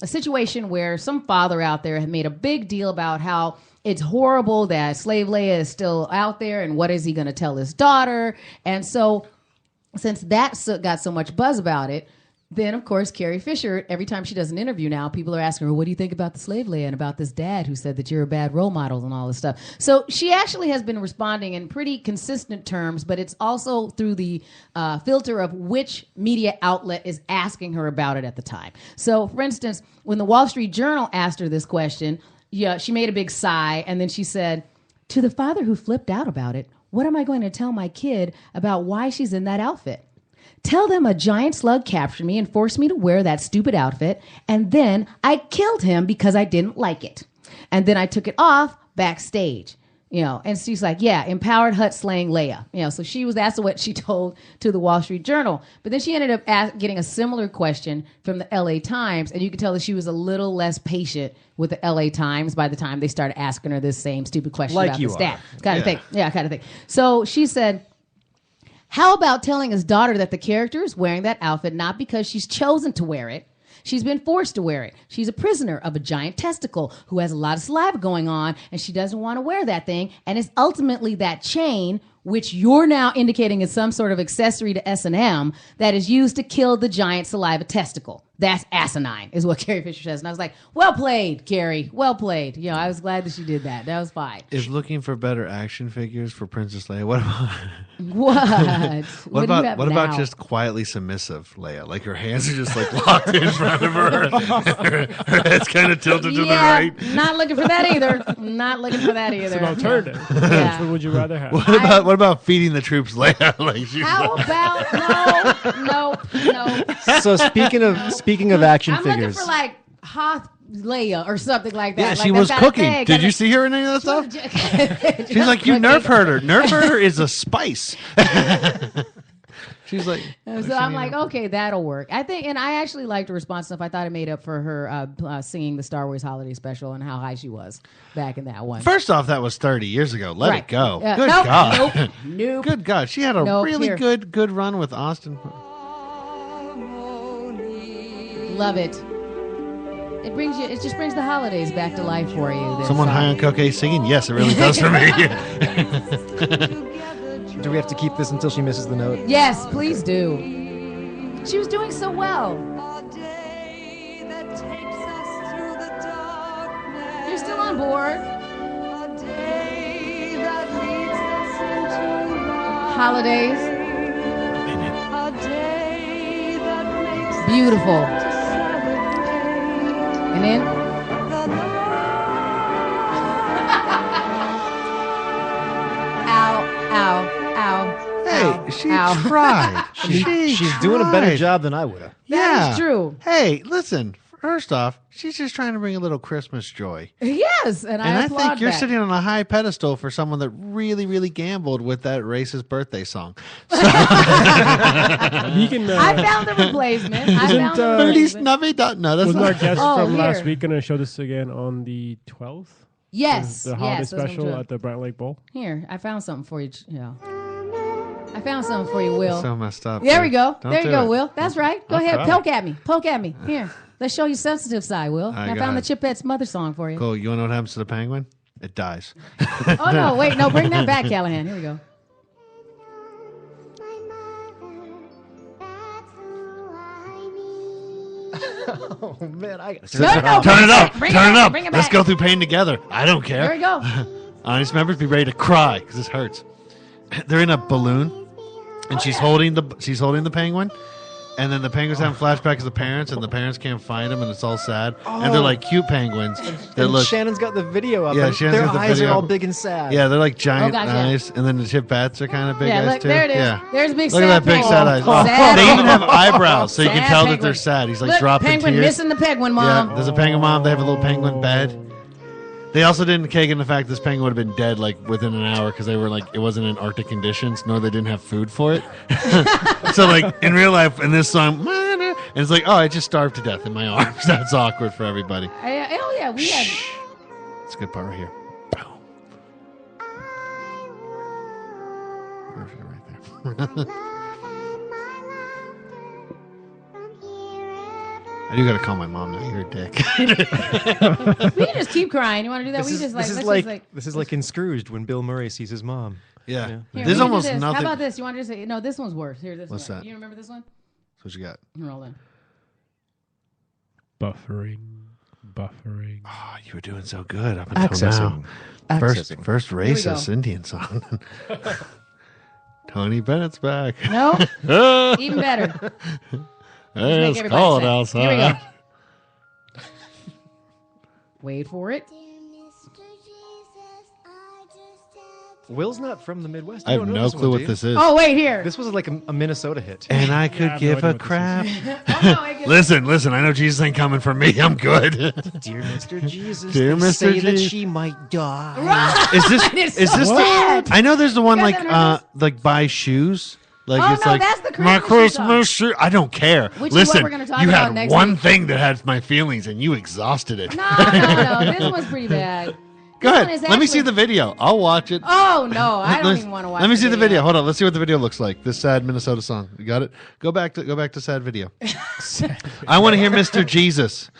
situation where some father out there had made a big deal about how it's horrible that Slave Leia is still out there, and what is he going to tell his daughter? And so, since that got so much buzz about it, then, of course, Carrie Fisher, every time she does an interview now, people are asking her, what do you think about the slave Leia and about this dad who said that you're a bad role model and all this stuff? So she actually has been responding in pretty consistent terms, but it's also through the filter of which media outlet is asking her about it at the time. So, for instance, when the Wall Street Journal asked her this question, she made a big sigh, and then she said, to the father who flipped out about it, what am I going to tell my kid about why she's in that outfit? Tell them a giant slug captured me and forced me to wear that stupid outfit, and then I killed him because I didn't like it. And then I took it off backstage. And she's like, yeah, empowered Hutt slaying Leia. So that's what she told to the Wall Street Journal. But then she ended up getting a similar question from the LA Times, and you could tell that she was a little less patient with the LA Times by the time they started asking her this same stupid question like about you the stat. are. Kind of thing. Yeah, kind of thing. So she said, how about telling his daughter that the character is wearing that outfit not because she's chosen to wear it, she's been forced to wear it. She's a prisoner of a giant testicle who has a lot of saliva going on, and she doesn't want to wear that thing, and it's ultimately that chain, which you're now indicating is some sort of accessory to S&M, that is used to kill the giant saliva testicle. That's asinine, is what Carrie Fisher says. And I was like, well played, Carrie. Well played. I was glad that she did that. That was fine. If looking for better action figures for Princess Leia, what about what about just quietly submissive Leia? Like her hands are just like locked in front of her. Her head's kind of tilted to the right. Not looking for that either. Not looking for that either. It's an alternative. Yeah. What would you rather have? What about feeding the troops Leia? Like How about no. So speaking of action I'm figures, looking for like Hoth Leia or something like that. Yeah, like she that was kind of cooking. thing. Did you see her in any of that stuff? She's like, you nerf herder. Nerf herder is a spice. She's like, so I'm like, okay, that'll work. I think, and I actually liked her response stuff. I thought it made up for her singing the Star Wars Holiday Special and how high she was back in that one. first off, that was 30 years ago. Let Right. it go. Nope, Good God. Nope. Good God. She had a really here. good run with Austin. Love it. It just brings the holidays back to life for you. This Someone song. high on cocaine singing? Yes, it really does for me. do we have to keep this until she misses the note? Yes, please do. She was doing so well. You're still on board. Holidays. Beautiful. And then ow. Hey, she Ow. tried. She's doing a better job than I would have. That is true. Hey, listen. First off, she's just trying to bring a little Christmas joy. Yes, and I And applaud think you're that. sitting on a high pedestal for someone that really gambled with that racist birthday song. You can. I found the replacement. I Isn't, found the Feliz replacement. Navidad. No, that's Wasn't our not. guest Oh, from last here. week going to show this again on the 12th? Yes, The holiday yes. that's what I'm special doing. at the Brant Lake Bowl? Here, I found something for you. I found something for you, Will. So messed up. There dude. we go. Don't There you do go, it. Will. That's right. Go I'll ahead. try. Poke at me. Here. Let's show you sensitive side, Will. right, I go found the ahead. Chipettes mother song for you. Cool. You want to know what happens to the penguin? It dies. Oh, no. Wait. No, bring that back, Callahan. Here we go. Oh man, I got No, Turn it up. Bring Turn it up. Bring it Let's back. go through pain together. I don't care. There we go. Audience members, be ready to cry because this hurts. They're in a balloon, and she's holding the penguin, and then the penguins have flashbacks of the parents, and the parents can't find them, and it's all sad. And they're like cute penguins. And Shannon's got the video up. Yeah, and Shannon's their got the eyes video are all up. big and sad. Yeah, they're like giant Oh, gosh, yeah. eyes, and then the chipettes are kind of big Yeah, eyes look, too. there it is. Yeah. There's big Look at sad that big penguin. sad eyes. Sad They even penguin. have eyebrows, so you can Sad tell that penguin. they're sad. He's like Look, dropping penguin tears. missing the penguin mom. Yeah, there's a penguin mom. They have a little penguin bed. They also didn't cake in the fact this penguin would have been dead like within an hour because they were like it wasn't in Arctic conditions, nor they didn't have food for it. So like in real life, in this song, and it's like, oh, I just starved to death in my arms. That's awkward for everybody. Oh yeah, we had. It's a good part right here. Boom. Right there. I do gotta call my mom now. You're a dick. We can just keep crying. You want to do that? This We is, just this, let's is just like, this is like in Scrooged when Bill Murray sees his mom. Yeah. Here, There's we can do almost this. nothing. How about this? You want to just say no? This one's worse. Here, this What's one. that? You remember this one? What you got? Roll in. Buffering. Oh, you were doing so good up until Accessing. now. Accessing. First we racist go. Indian song. Tony Bennett's back. No, even better. It's everybody cold sing. outside. Here we go. Wait for it. Will's not from the Midwest. I You have don't know no this clue one, what do you? this is. Oh wait, here. This was like a Minnesota hit. And I could I have no give idea a what this crap. Oh, no, I get Listen. I know Jesus ain't coming for me. I'm good. Dear Mr. Jesus, Dear they Mr. say that Jesus. she might die. Is this? It's Is so this? sad. I know there's the one You like guys ever heard like buy shoes. Like Oh, it's no, like that's the my Christmas shoe Christmas shoe. I don't care. Which is what Listen, we're gonna talk you about had next one week. thing that had my feelings, and you exhausted it. No. This one's pretty bad. Go This ahead. one is Let me actually- see the video. I'll watch it. Oh no, I don't Let's- even want to watch. Let me see the video. Hold on. Let's see what the video looks like. This sad Minnesota song. You got it? Go back to sad video. I want to hear Mr. Jesus.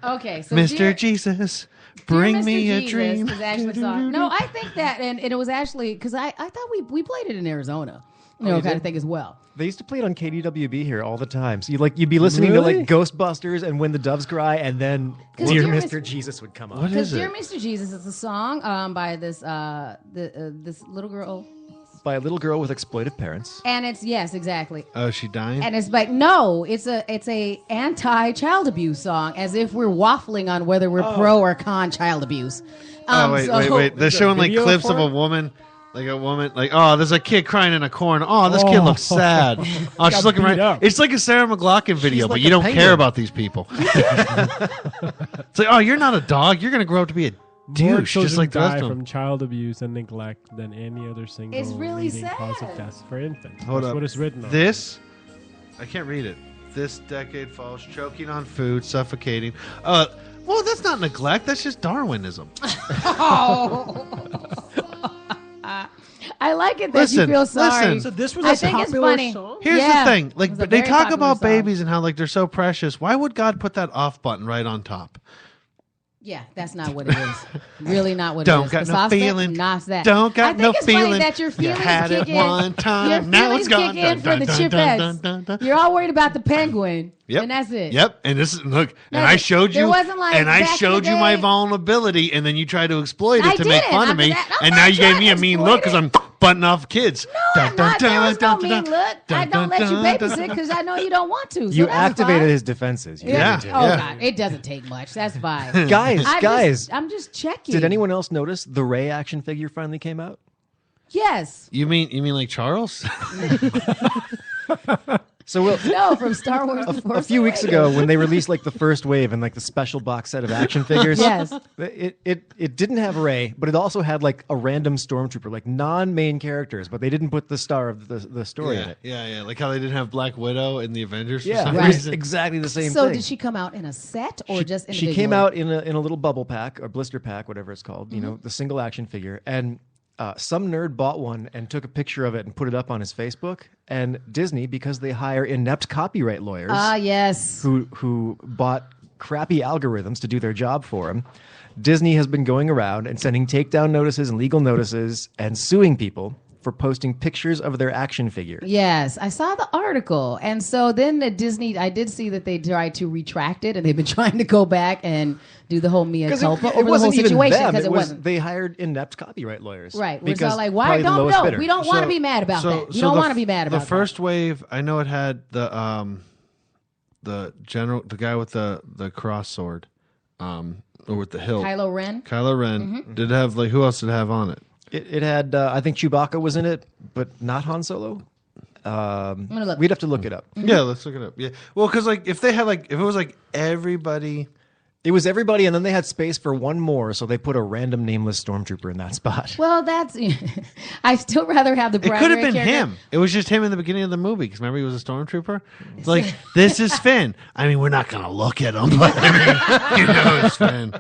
Okay, so Mr. Dear- Jesus, Dear bring Mr. me a Jesus dream. is actually the song. No, I think that, and it was actually because I thought we played it in Arizona, kind of thing as well. They used to play it on KDWB here all the time. So you'd be listening to like Ghostbusters and When the Doves Cry, and then 'Cause Dear Dear Mr. Mr. Jesus would come on. What Because is Dear it? Mr. Jesus is a song by this this little girl, By a little girl with exploitive parents. and it's yes, exactly. Oh, is she dying? And it's like no, it's a anti-child abuse song, as if we're waffling on whether we're pro or con child abuse. Oh, wait. They're showing like video clips for of a it? woman. Like a woman, like, oh, there's a kid crying in a corner. Oh, this kid looks sad. Oh, she's looking beat right. up. It's like a Sarah McLachlan video, but like you a don't penguin. care about these people. It's like, oh, you're not a dog. You're gonna grow up to be a More douche, just like the die rest of from them. child abuse and neglect than any other single It's really leading cause of sad. death for infants. Hold That's up. what it's written on. This, I can't read it. This decade falls, choking on food, suffocating. Well, that's not neglect. That's just Darwinism. I like it that Listen, you feel sorry. listen. So this was I a think it's popular funny. song? Here's Yeah, the thing. it Like was a they very talk popular about song. babies and how like they're so precious. Why would God put that off button right on top? Yeah, that's not what it is. Really not what Don't it is. got The no soft step feeling. knocks that. Don't got I think no it's feeling. funny that your You feelings had it kick in. one time, Your now feelings it's gone. kick in for the Dun, dun, chipettes. dun, dun, dun. You're all worried about the penguin. Yep. And that's it. Yep. And this is look. No, and I showed there you. wasn't, like, and I back in showed the you my day- vulnerability, and then you tried to exploit it I to make didn't. fun of me. I'm And not now you gave trying me a to mean exploit look because it. I'm butting off kids. No, I'm not. There was no mean look. I dun, don't let you dun, babysit dun. because I know you don't want to. So You that's activated fine. his defenses. You Yeah. really did. Oh Yeah. God, it doesn't take much. That's fine. Guys, I'm just checking. did anyone else notice the Ray action figure finally came out? Yes. You mean like Charles? So Will, No, from Star Wars. The a Force few weeks Awakens. ago when they released like the first wave and like the special box set of action figures, Yes. it didn't have Ray, but it also had like a random stormtrooper, like non-main characters, but they didn't put the star of the story in yeah, it. yeah. Like how they didn't have Black Widow in the Avengers for Yeah, some it Right. was reason. exactly the same So thing. did she come out in a set or just She individually? came out in a little bubble pack or blister pack, whatever it's called. Mm-hmm. You know, the single action figure. And some nerd bought one and took a picture of it and put it up on his Facebook. And Disney, because they hire inept copyright lawyers Ah, yes. who bought crappy algorithms to do their job for them, Disney has been going around and sending takedown notices and legal notices and suing people for posting pictures of their action figure. Yes, I saw the article. And so then at Disney, I did see that they tried to retract it, and they've been trying to go back and do the whole mea culpa over the whole situation because it wasn't. They hired inept copyright lawyers. Right. Because So like, why don't know? We don't want to be mad about that. You don't want to be mad about the first wave. I know it had the guy with the cross sword, or with the hilt. Kylo Ren. Mm-hmm. Did it have who else did it have on it? It had, I think Chewbacca was in it, but not Han Solo. I'm gonna look. We'd have to look it up. Yeah, let's look it up. Yeah, well, because if they had if it was everybody. It was everybody, and then they had space for one more, so they put a random nameless stormtrooper in that spot. Well, that's. I still rather have the. It could have been character. him. It was just him in the beginning of the movie. Because remember, he was a stormtrooper. It's like this is Finn. I mean, we're not gonna look at him, but I mean, it's Finn.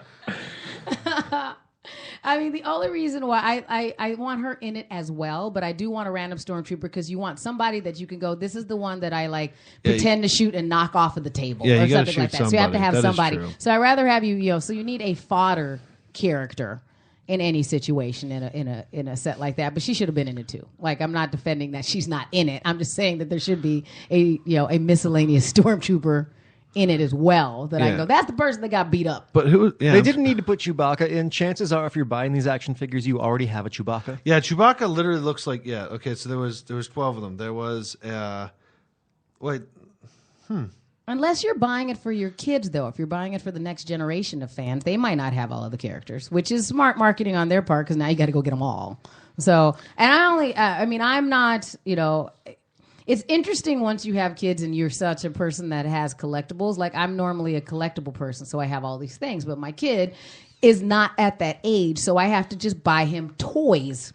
I mean, the only reason why I want her in it as well, but I do want a random stormtrooper because you want somebody that you can go, this is the one that I pretend to shoot and knock off of the table or something like that. So you have to have somebody. So I'd rather have you, so you need a fodder character in any situation in a set like that. But she should have been in it too. I'm not defending that she's not in it. I'm just saying that there should be a miscellaneous stormtrooper in it as well that I can go, that's the person that got beat up. But who? Yeah, they didn't need to put Chewbacca in. Chances are, if you're buying these action figures, you already have a Chewbacca. Yeah, Chewbacca literally looks like okay. So there was 12 of them. There was Unless you're buying it for your kids, though. If you're buying it for the next generation of fans, they might not have all of the characters, which is smart marketing on their part because now you got to go get them all. So, and I'm not, it's interesting once you have kids and you're such a person that has collectibles. I'm normally a collectible person, so I have all these things. But my kid is not at that age, so I have to just buy him toys.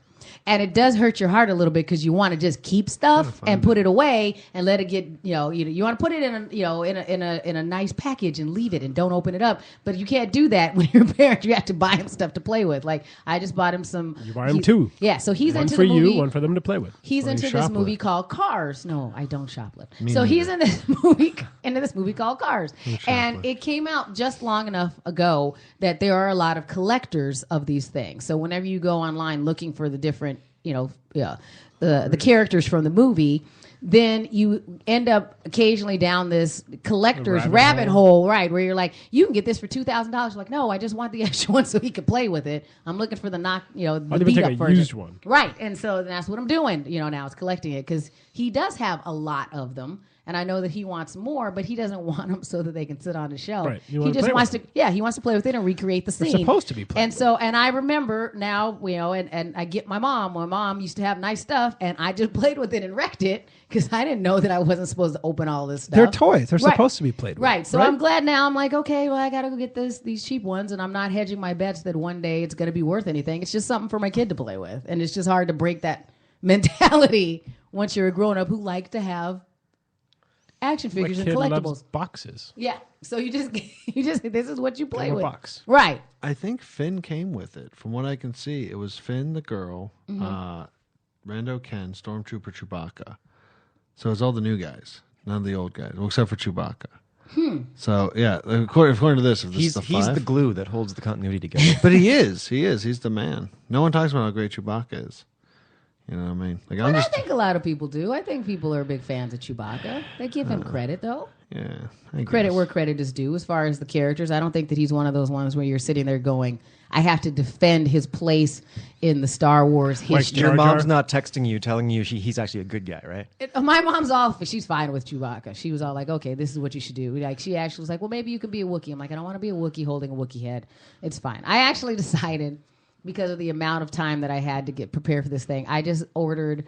And it does hurt your heart a little bit because you want to just keep stuff and put it away and let it get, you want to put it in a nice package and leave it and don't open it up. But you can't do that when you're a parent. You have to buy him stuff to play with. I just bought him some. You buy him two. Yeah, so he's one into for the movie. you, one for them to play with. He's Or into you this shoplift. movie called Cars. No, I don't shoplift. So he's in this movie called Cars, and it came out just long enough ago that there are a lot of collectors of these things. So whenever you go online looking for the different, the characters from the movie, then you end up occasionally down this collector's rabbit hole, right? Where you're like, you can get this for $2,000. Like, no, I just want the extra one so he can play with it. I'm looking for the the beat up version. Used one, right? And so that's what I'm doing. Now it's collecting it because he does have a lot of them. And I know that he wants more, but he doesn't want them so that they can sit on the shelf. Right. He just wants to, he wants to play with it and recreate the scene. They're supposed to be playing. And so, and I remember now, and I get my mom. My mom used to have nice stuff, and I just played with it and wrecked it because I didn't know that I wasn't supposed to open all this stuff. They're toys. They're supposed to be played with. Right. So I'm glad now. I'm like, okay, well, I got to go get these cheap ones, and I'm not hedging my bets that one day it's going to be worth anything. It's just something for my kid to play with, and it's just hard to break that mentality once you're a grown up who likes to have action figures and collectibles. Loves boxes. Yeah. So you just this is what you play Give him a with. box. Right. I think Finn came with it. From what I can see, it was Finn the girl, Rando Ken, Stormtrooper Chewbacca. So it's all the new guys, none of the old guys, well, except for Chewbacca. So yeah, according to this, if this is the he's five, the glue that holds the continuity together. but he is, he's the man. No one talks about how great Chewbacca is. You know what I mean? I think a lot of people do. I think people are big fans of Chewbacca. They give him credit, though. Yeah. Credit where credit is due. As far as the characters, I don't think that he's one of those ones where you're sitting there going, I have to defend his place in the Star Wars history. Your mom's not texting you, telling you he's actually a good guy, right? My mom's she's fine with Chewbacca. She was all like, okay, this is what you should do. She actually was like, well, maybe you could be a Wookiee. I'm like, I don't want to be a Wookiee holding a Wookiee head. It's fine. I actually decided, because of the amount of time that I had to get prepared for this thing, I just ordered,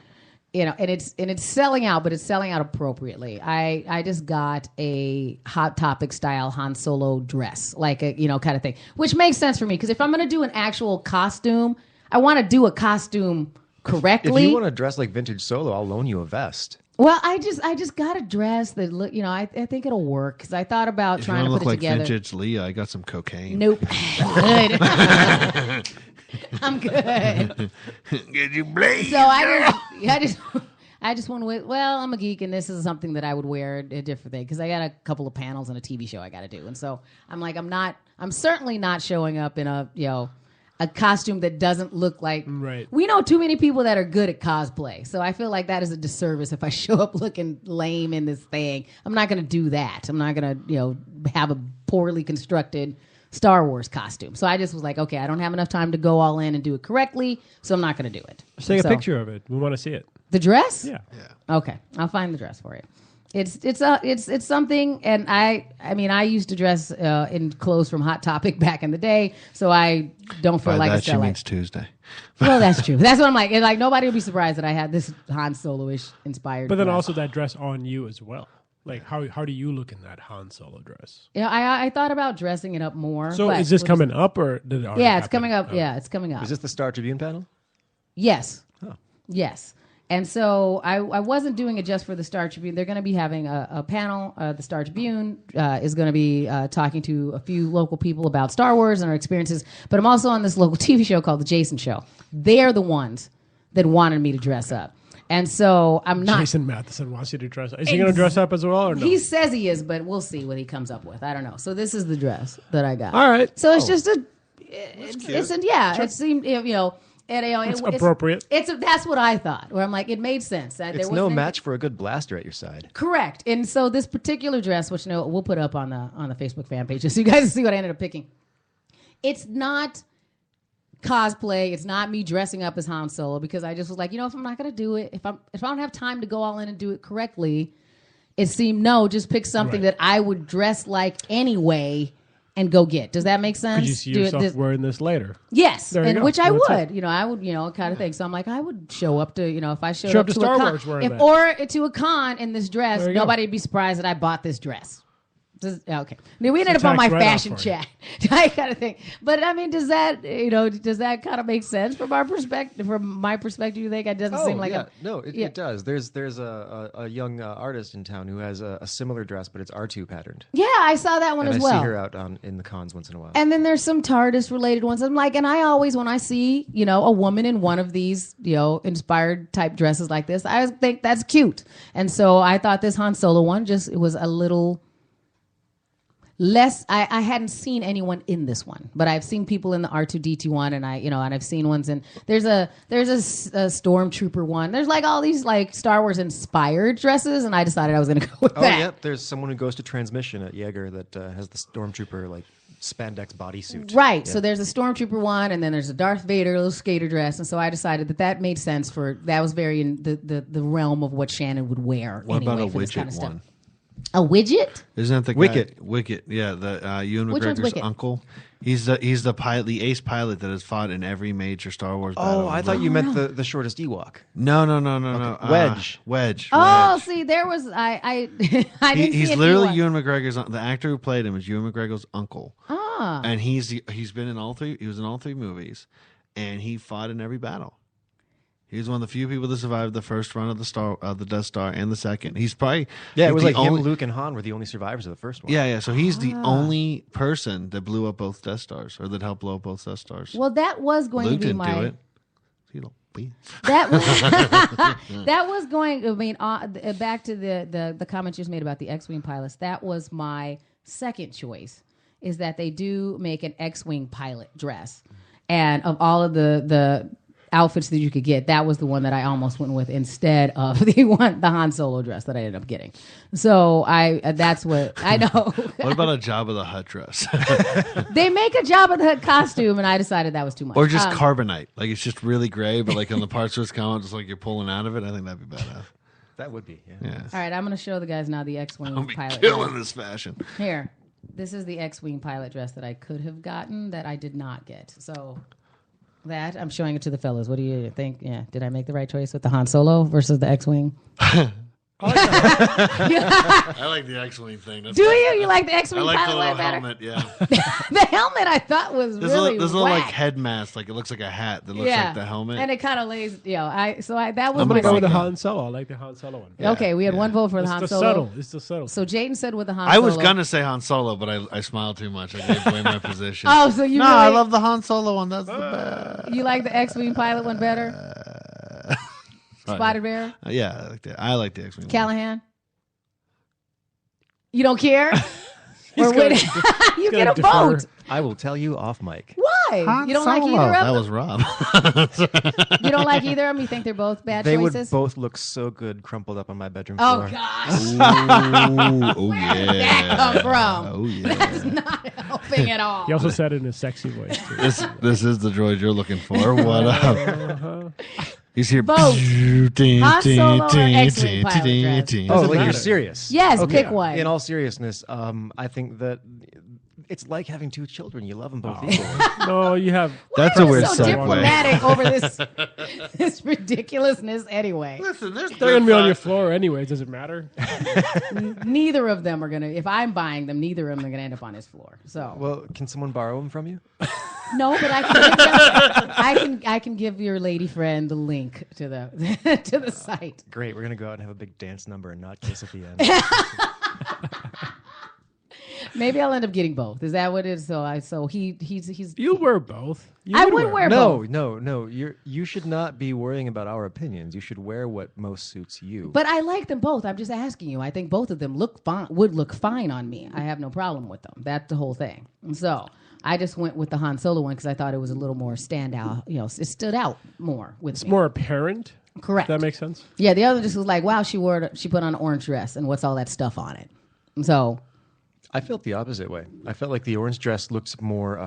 and it's selling out, but it's selling out appropriately. I just got a Hot Topic style Han Solo dress, like a kind of thing, which makes sense for me because if I'm going to do an actual costume, I want to do a costume correctly. If you want to dress like vintage Solo, I'll loan you a vest. Well, I just got a dress that look, I think it'll work because I thought about If trying you to look put it like together. vintage Leah, I got some cocaine. Nope. Good. I'm good. Get you blaze. So I just want to. Well, I'm a geek, and this is something that I would wear a different thing because I got a couple of panels and a TV show I got to do, and so I'm like, I'm certainly not showing up in a a costume that doesn't look like. Right. We know too many people that are good at cosplay, so I feel like that is a disservice if I show up looking lame in this thing. I'm not going to do that. I'm not going to have a poorly constructed Star Wars costume. So I just was like, okay, I don't have enough time to go all in and do it correctly, so I'm not going to do it. Just take a picture of it. We want to see it. The dress? Yeah. Okay, I'll find the dress for you. It's something, and I used to dress in clothes from Hot Topic back in the day, so I don't feel By like that it's she means Tuesday. Well, that's true. That's what I'm like. And like nobody will be surprised that I had this Han Solo-ish inspired. But then dress. also that dress on you as well. Like how do you look in that Han Solo dress? Yeah, I thought about dressing it up more. So but is this we'll coming up or did it already Yeah, it's happen? coming up. Oh. Yeah, it's coming up. Is this the Star Tribune panel? Yes. Oh. Yes. And so I wasn't doing it just for the Star Tribune. They're going to be having a panel. The Star Tribune is going to be talking to a few local people about Star Wars and our experiences. But I'm also on this local TV show called The Jason Show. They're the ones that wanted me to dress up. And so I'm not. Jason Matheson wants you to dress up. Is he going to dress up as well or no? He says he is, but we'll see what he comes up with. I don't know. So this is the dress that I got. All right. So it's just it seemed, and, It's appropriate. That's what I thought. Where I'm like, it made sense. It's no match for a good blaster at your side. Correct. And so this particular dress, which we'll put up on the Facebook fan page, just so you guys see what I ended up picking. It's not cosplay. It's not me dressing up as Han Solo because I just was like, if I'm not going to do it, if I don't have time to go all in and do it correctly, it seemed just pick something that I would dress like anyway and go get. Does that make sense? Could you see yourself wearing this later? Yes, There you go. which I That's would. it. I would, kind of thing. So I'm like, I would show up to, if I showed Show up up to to Star a con, Wars wearing that. or to a con in this dress, There you go. nobody'd be surprised that I bought this dress. Okay. I mean, we ended up on tax my write-off fashion for you. chat. I kind of thing. But I mean, does that kind of make sense from our perspective? From my perspective, you think it doesn't seem like it does. There's a young artist in town who has a similar dress, but it's R2 patterned. Yeah, I saw that one And as I well. see her out in the cons once in a while. And then there's some TARDIS related ones. I'm like, and I always, when I see, a woman in one of these, inspired type dresses like this, I think that's cute. And so I thought this Han Solo one it was a little less. I hadn't seen anyone in this one, but I've seen people in the R2D2 one, and and I've seen ones in. There's a stormtrooper one. There's like all these like Star Wars inspired dresses, and I decided I was going to go with that. Yeah, there's someone who goes to transmission at Jaeger that has the stormtrooper like spandex bodysuit. Right. Yeah. So there's a stormtrooper one, and then there's a Darth Vader little skater dress, and so I decided that made sense that was very in the realm of what Shannon would wear. What anyway about a for this kind of widget stuff. one? A widget? Isn't that the Wicket? guy? Wicket, yeah. The Ewan Which one's McGregor's Wicket? uncle. He's the pilot, the ace pilot that has fought in every major Star Wars battle. Oh, I thought you meant the shortest Ewok. No. Wedge. Wedge. Oh, Wedge. see, there was I I didn't He's see literally Ewok. Ewan McGregor's. The actor who played him is Ewan McGregor's uncle. Ah. And he's been in all three. He was in all three movies, and he fought in every battle. He was one of the few people that survived the first run of the Death Star and the second. He's probably It was the like only, him, Luke, and Han were the only survivors of the first one. Yeah. So he's the only person that blew up both Death Stars, or that helped blow up both Death Stars. Well, that was going Luke to be didn't my do it. He don't be. That was that was going. I mean, back to the comments you just made about the X-wing pilots. That was my second choice. Is that they do make an X-wing pilot dress, and of all of the outfits that you could get, that was the one that I almost went with instead of the Han Solo dress that I ended up getting. So that's what I know. What about a Jabba the Hutt dress, They make a Jabba the Hutt costume, and I decided that was too much. or just carbonite? Like it's just really gray, but like on the parts where it's coming, just like you're pulling out of it. I think that'd be badass. That would be. Yeah. Yeah, All right, I'm going to show the guys now the X-wing I'll be pilot killing dress. this fashion. Here, this is the X-wing pilot dress that I could have gotten that I did not get. So that I'm showing it to the fellas. What do you think? Yeah, did I make the right choice with the Han Solo versus the X-wing? I like the X-wing thing. That's Do you? You like the I X-wing like the pilot little way better? helmet. Yeah, The helmet I thought was there's really a little like whack. head mask. Like it looks like a hat that looks like the helmet. and it kind of lays. That was I'm my I'm gonna go with the second. Han Solo. I like the Han Solo one. Okay, we had one vote for the It's Han the Solo. subtle. It's the subtle. So Jayden said with the Han I Solo. was gonna say Han Solo, but I smiled too much. I gave away my position. Oh, so you no, really, I love the Han Solo one. That's the best. you like the X-wing pilot one better? Spotted Bear, Yeah, I like the X-wing. one. Callahan. You don't care? Or gonna- you get a defer. vote. I will tell you off mic. Why? Why? You don't like Solo. either of That them? was Rob. You don't like either of them? You think they're both bad They choices? would both look so good crumpled up on my bedroom Oh floor. gosh, Ooh, oh yeah. that come from? Oh yeah. That's not helping at all. He also said it in a sexy voice. Too. This is the droid you're looking for. What up? He's here. Both. Han Solo or X-Wing pilot dress? Oh, like matter. you're serious? Yes, pick one. In all seriousness, I think that it's like having two children. You love them both equally. No, you have. That's a weird so segue. diplomatic over this ridiculousness anyway. Listen, there's They're gonna be on your floor anyways. Does it matter? Neither of them are gonna. If I'm buying them, neither of them are gonna end up on his floor. So Well, can someone borrow them from you? no, but I can give your lady friend the link to the to the site. Great. We're gonna go out and have a big dance number and not kiss at the end. Maybe I'll end up getting both. Is that what it is? So he's. You wear both. You I would wear both. No. You should not be worrying about our opinions. You should wear what most suits you. But I like them both. I'm just asking you. I think both of them look fine. Would look fine on me. I have no problem with them. That's the whole thing. And so I just went with the Han Solo one because I thought it was a little more standout. You know, it stood out more with It's me. more apparent. Correct. If that makes sense. Yeah, the other just was like, wow, she put on an orange dress, and what's all that stuff on it? And so I felt the opposite way. I felt like the orange dress looked more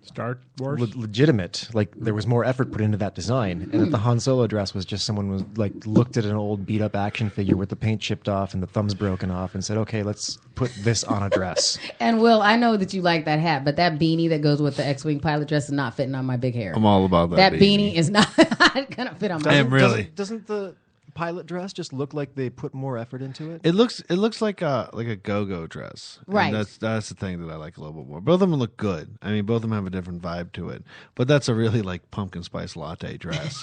Star Wars. legitimate. Like there was more effort put into that design, and that the Han Solo dress was just someone was like looked at an old beat up action figure with the paint chipped off and the thumbs broken off, and said, "Okay, let's put this on a dress." And Will, I know that you like that hat, but that beanie that goes with the X-wing pilot dress is not fitting on my big hair. I'm all about that. That beanie is not gonna fit on my. Damn, really? Doesn't the pilot dress just look like they put more effort into it? It looks like a go-go dress. And Right. that's the thing that I like a little bit more. Both of them look good. I mean, both of them have a different vibe to it. But that's a really like pumpkin spice latte dress.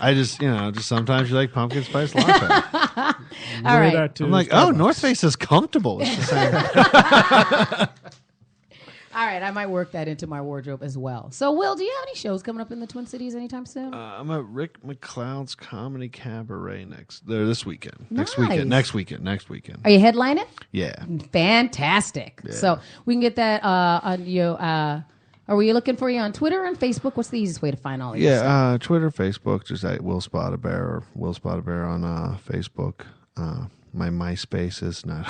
I just sometimes you like pumpkin spice latte. All Wear right. that to I'm like, Starbucks. oh, North Face is comfortable. It's the same. All right, I might work that into my wardrobe as well. So, Will, do you have any shows coming up in the Twin Cities anytime soon? I'm at Rick McLeod's Comedy Cabaret this weekend. Nice. Next weekend. Are you headlining? Yeah. Fantastic. So we can get that on you. Are we looking for you on Twitter and Facebook? What's the easiest way to find all of you? Yeah, Twitter, Facebook, just at Will Spot a Bear or Will Spot a Bear on Facebook. My MySpace is not.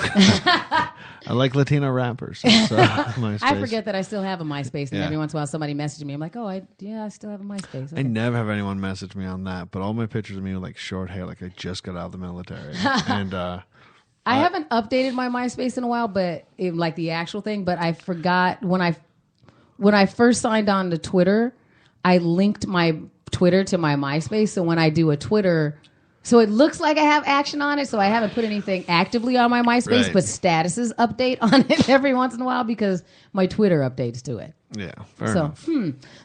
I like Latino rappers. So MySpace. I forget that I still have a MySpace, and Yeah. every once in a while somebody messages me. I'm like, I still have a MySpace. I Okay. never have anyone message me on that, but all my pictures of me with like short hair, like I just got out of the military. And I haven't updated my MySpace in a while, but like the actual thing. But I forgot when I first signed on to Twitter, I linked my Twitter to my MySpace. So when I do a Twitter, so it looks like I have action on it. So I haven't put anything actively on my MySpace, Right. but statuses update on it every once in a while because my Twitter updates to it. yeah, fair So, enough.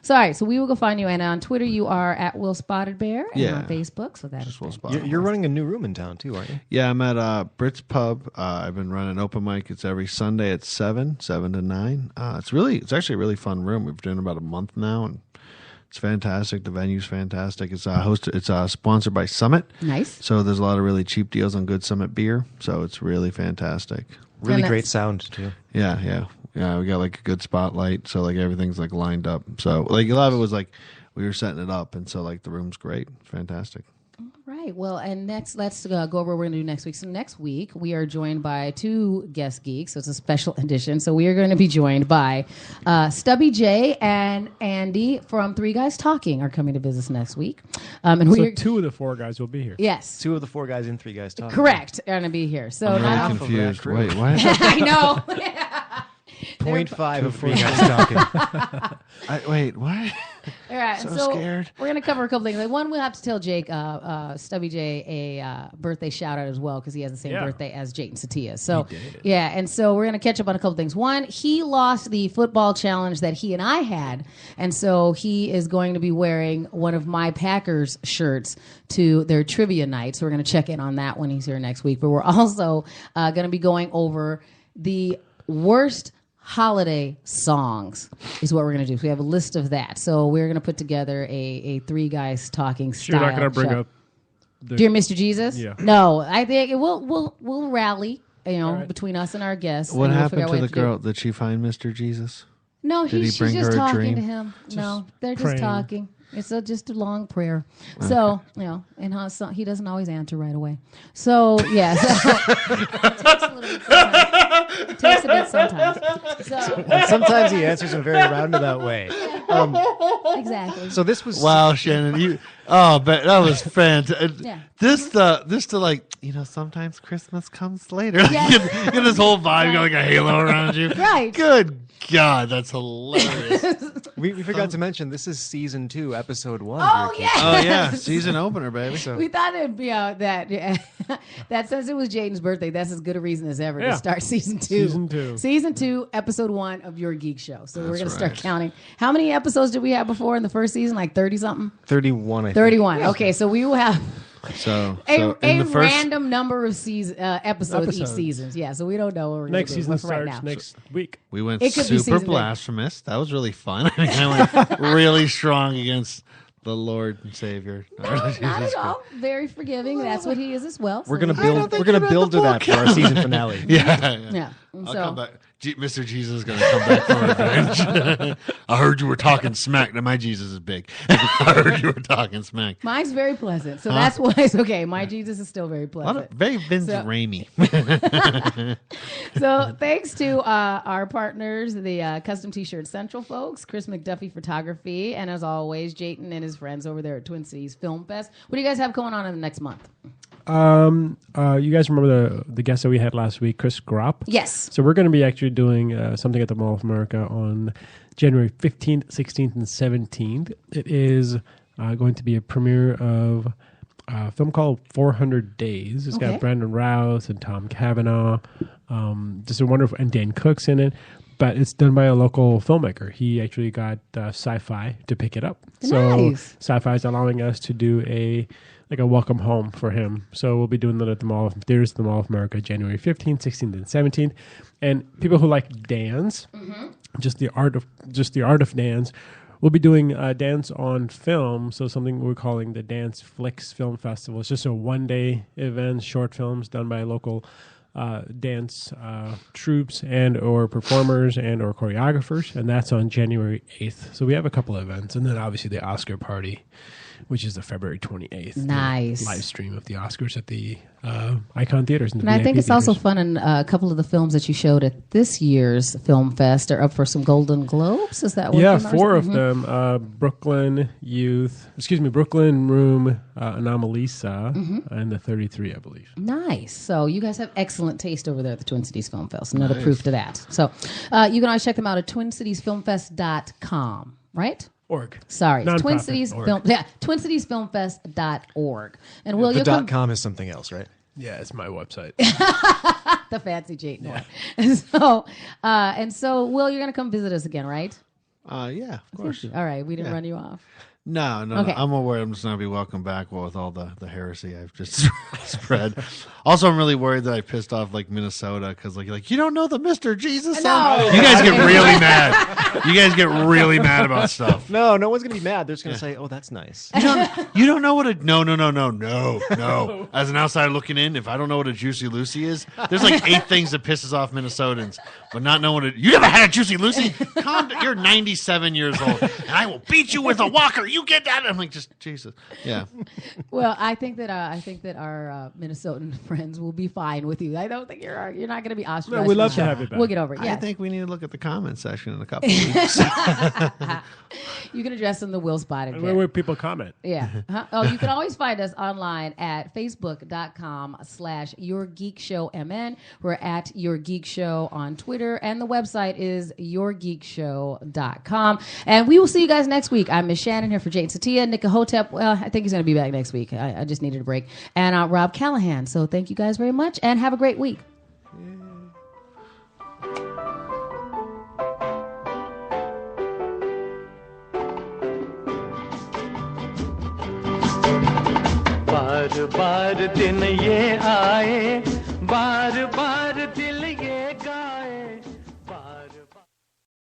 So, all right. So we will go find you. And on Twitter, you are at Will Spotted Bear. And Yeah. on Facebook. So that is Just Will good. Spot. You're running a new room in town too, aren't you? Yeah, I'm at Brits Pub. I've been running open mic. It's every Sunday at 7 to 9. It's actually a really fun room. We've been doing it about a month now, and it's fantastic. The venue's fantastic. It's sponsored by Summit. Nice. So there's a lot of really cheap deals on good Summit beer. So it's really fantastic. Really And great that's- sound too. Yeah. We got like a good spotlight, so like everything's like lined up. So like a lot of it was like we were setting it up, and so like the room's great, fantastic. Right. Well, and let's go over what we're going to do next week. So next week we are joined by two guest geeks. So it's a special edition. So we are going to be joined by Stubby J and Andy from Three Guys Talking are coming to visit us next week. And So we're two of the four guys will be here. yes, 2 of the 4 guys in 3 guys talking. correct, are going to be here. So I'm not really of confused. that crew. Wait, what? I know. 0.5 of 3 guys talking. Wait, what? All right, So scared. We're going to cover a couple things. Like one, we'll have to tell Jake, Stubby J, a birthday shout out as well because he has the same Yeah. birthday as Jake and Satia. So yeah, and so we're going to catch up on a couple things. One, he lost the football challenge that he and I had, and so he is going to be wearing one of my Packers shirts to their trivia night. So we're going to check in on that when he's here next week. But we're also going to be going over the worst holiday songs is what we're going to do. So we have a list of that. So we're going to put together a Three Guys Talking So you're style not going to bring show. up the Dear Mr. Jesus? Yeah. No, I think we'll rally, right. between us and our guests. What and we'll happened figure out to what the to do. girl? Did she find Mr. Jesus? No, Did he she's bring just her a talking dream? to him. No, they're just praying. talking. It's just a long prayer. So, and he doesn't always answer right away. So, yeah. So, it takes a little bit sometimes. It takes a bit sometimes. So, And sometimes he answers in a very roundabout way. exactly. So this was Wow, Shannon, but that was fantastic. Yeah. This to like, sometimes Christmas comes later. Yes. Get this whole vibe, you got like a halo around you. Right. Good God, that's hilarious. we forgot to mention this is season 2, episode 1. Oh, Geek. yeah. Oh yeah, season opener, baby. We thought it'd be that since it was Jaden's birthday, that's as good a reason as ever Yeah. to start season 2. Season 2. Episode 1 of Your Geek Show. So we're That's going to start right. counting. How many episodes did we have before in the first season? Like 30 something? 31, I think. 31. Okay, so we will have So a in the first random number of episodes each season. Yeah, so we don't know what we're Next going to do season right starts now. next week. we went It could be super season blasphemous. That was really fun. I went really strong against the Lord and Savior. Not at all. Very forgiving. That's what he is as well. We're So gonna we- build. We're gonna build to that for our season finale. Yeah. Yeah. And I'll so come back. Mr. Jesus is going to come back for revenge. I heard you were talking smack. Now my Jesus is big. I heard you were talking smack. mine's very pleasant. So that's why it's okay. My Jesus is still very A lot pleasant. of, very Vince So- Raimi. So thanks to our partners, the Custom T-Shirt Central folks, Chris McDuffie Photography, and as always, Jayton and his friends over there at Twin Cities Film Fest. What do you guys have going on in the next month? You guys remember the guest that we had last week, Chris Gropp? Yes. So we're going to be actually doing something at the Mall of America on January 15th, 16th, and 17th. It is going to be a premiere of a film called 400 Days. It's Okay. got Brandon Routh and Tom Cavanaugh, just a wonderful, and Dan Cook's in it. But it's done by a local filmmaker. He actually got Sci-Fi to pick it up. So Nice. Sci-Fi is allowing us to do a welcome home for him. So we'll be doing that at the Mall of Theaters at the Mall of America, January 15th, 16th, and 17th. And people who like dance, just the art of dance, we'll be doing dance on film. So something we're calling the Dance Flicks Film Festival. It's just a one-day event, short films done by local dance troops and or performers and or choreographers, and that's on January 8th. So we have a couple of events, and then obviously the Oscar party, which is the February 28th. Nice. Live stream of the Oscars at the Icon Theaters. And I think it's also fun, and a couple of the films that you showed at this year's Film Fest are up for some Golden Globes. Is that what? Yeah, you know? 4 of them. Brooklyn Room, Anomalisa, and the 33, I believe. Nice. So you guys have excellent taste over there at the Twin Cities Film Fest. Another proof to that. So you can always check them out at twincitiesfilmfest.com, right? Org. Sorry, Non-profit Twin Cities org. Film. Yeah, twincitiesfilmfest.org. And Will, you'll The come .com is something else, right? Yeah, it's my website. the fancy Jayton one. And so Will, you're gonna come visit us again, right? Yeah, of course. All right, we didn't run you off. No. Okay. I'm aware I'm just going to be welcome back with all the heresy I've just spread. Also, I'm really worried that I pissed off like Minnesota because like you don't know the Mr. Jesus song? No. You guys get really mad. You guys get really mad about stuff. No one's gonna be mad. They're just gonna say, "Oh, that's nice." You don't know what a no. As an outsider looking in, if I don't know what a Juicy Lucy is, there's like 8 things that pisses off Minnesotans, but not knowing it. You never had a Juicy Lucy? Calm down. You're 97 years old, and I will beat you with a walker. You get that? I'm like, just Jesus. Yeah. Well, I think that our Minnesotan friends will be fine with you. I don't think you're not going to be ostracized. No, we'd love from to the have show. you back. We'll get over it. I Yeah, think we need to look at the comment section in a couple of weeks. you can address them the Will Spotted. And where people comment. Yeah. Oh, you can always find us online at facebook.com/YourGeekShowMN. We're at Your Geek Show on Twitter, and the website is YourGeekShow.com. And we will see you guys next week. I'm Miss Shannon here for Jane Satia, Nick Hotep. Well, I think he's going to be back next week. I just needed a break. And Rob Callahan. So thank you guys very much, and have a great week. बार बार दिन ये आए बार बार दिल ये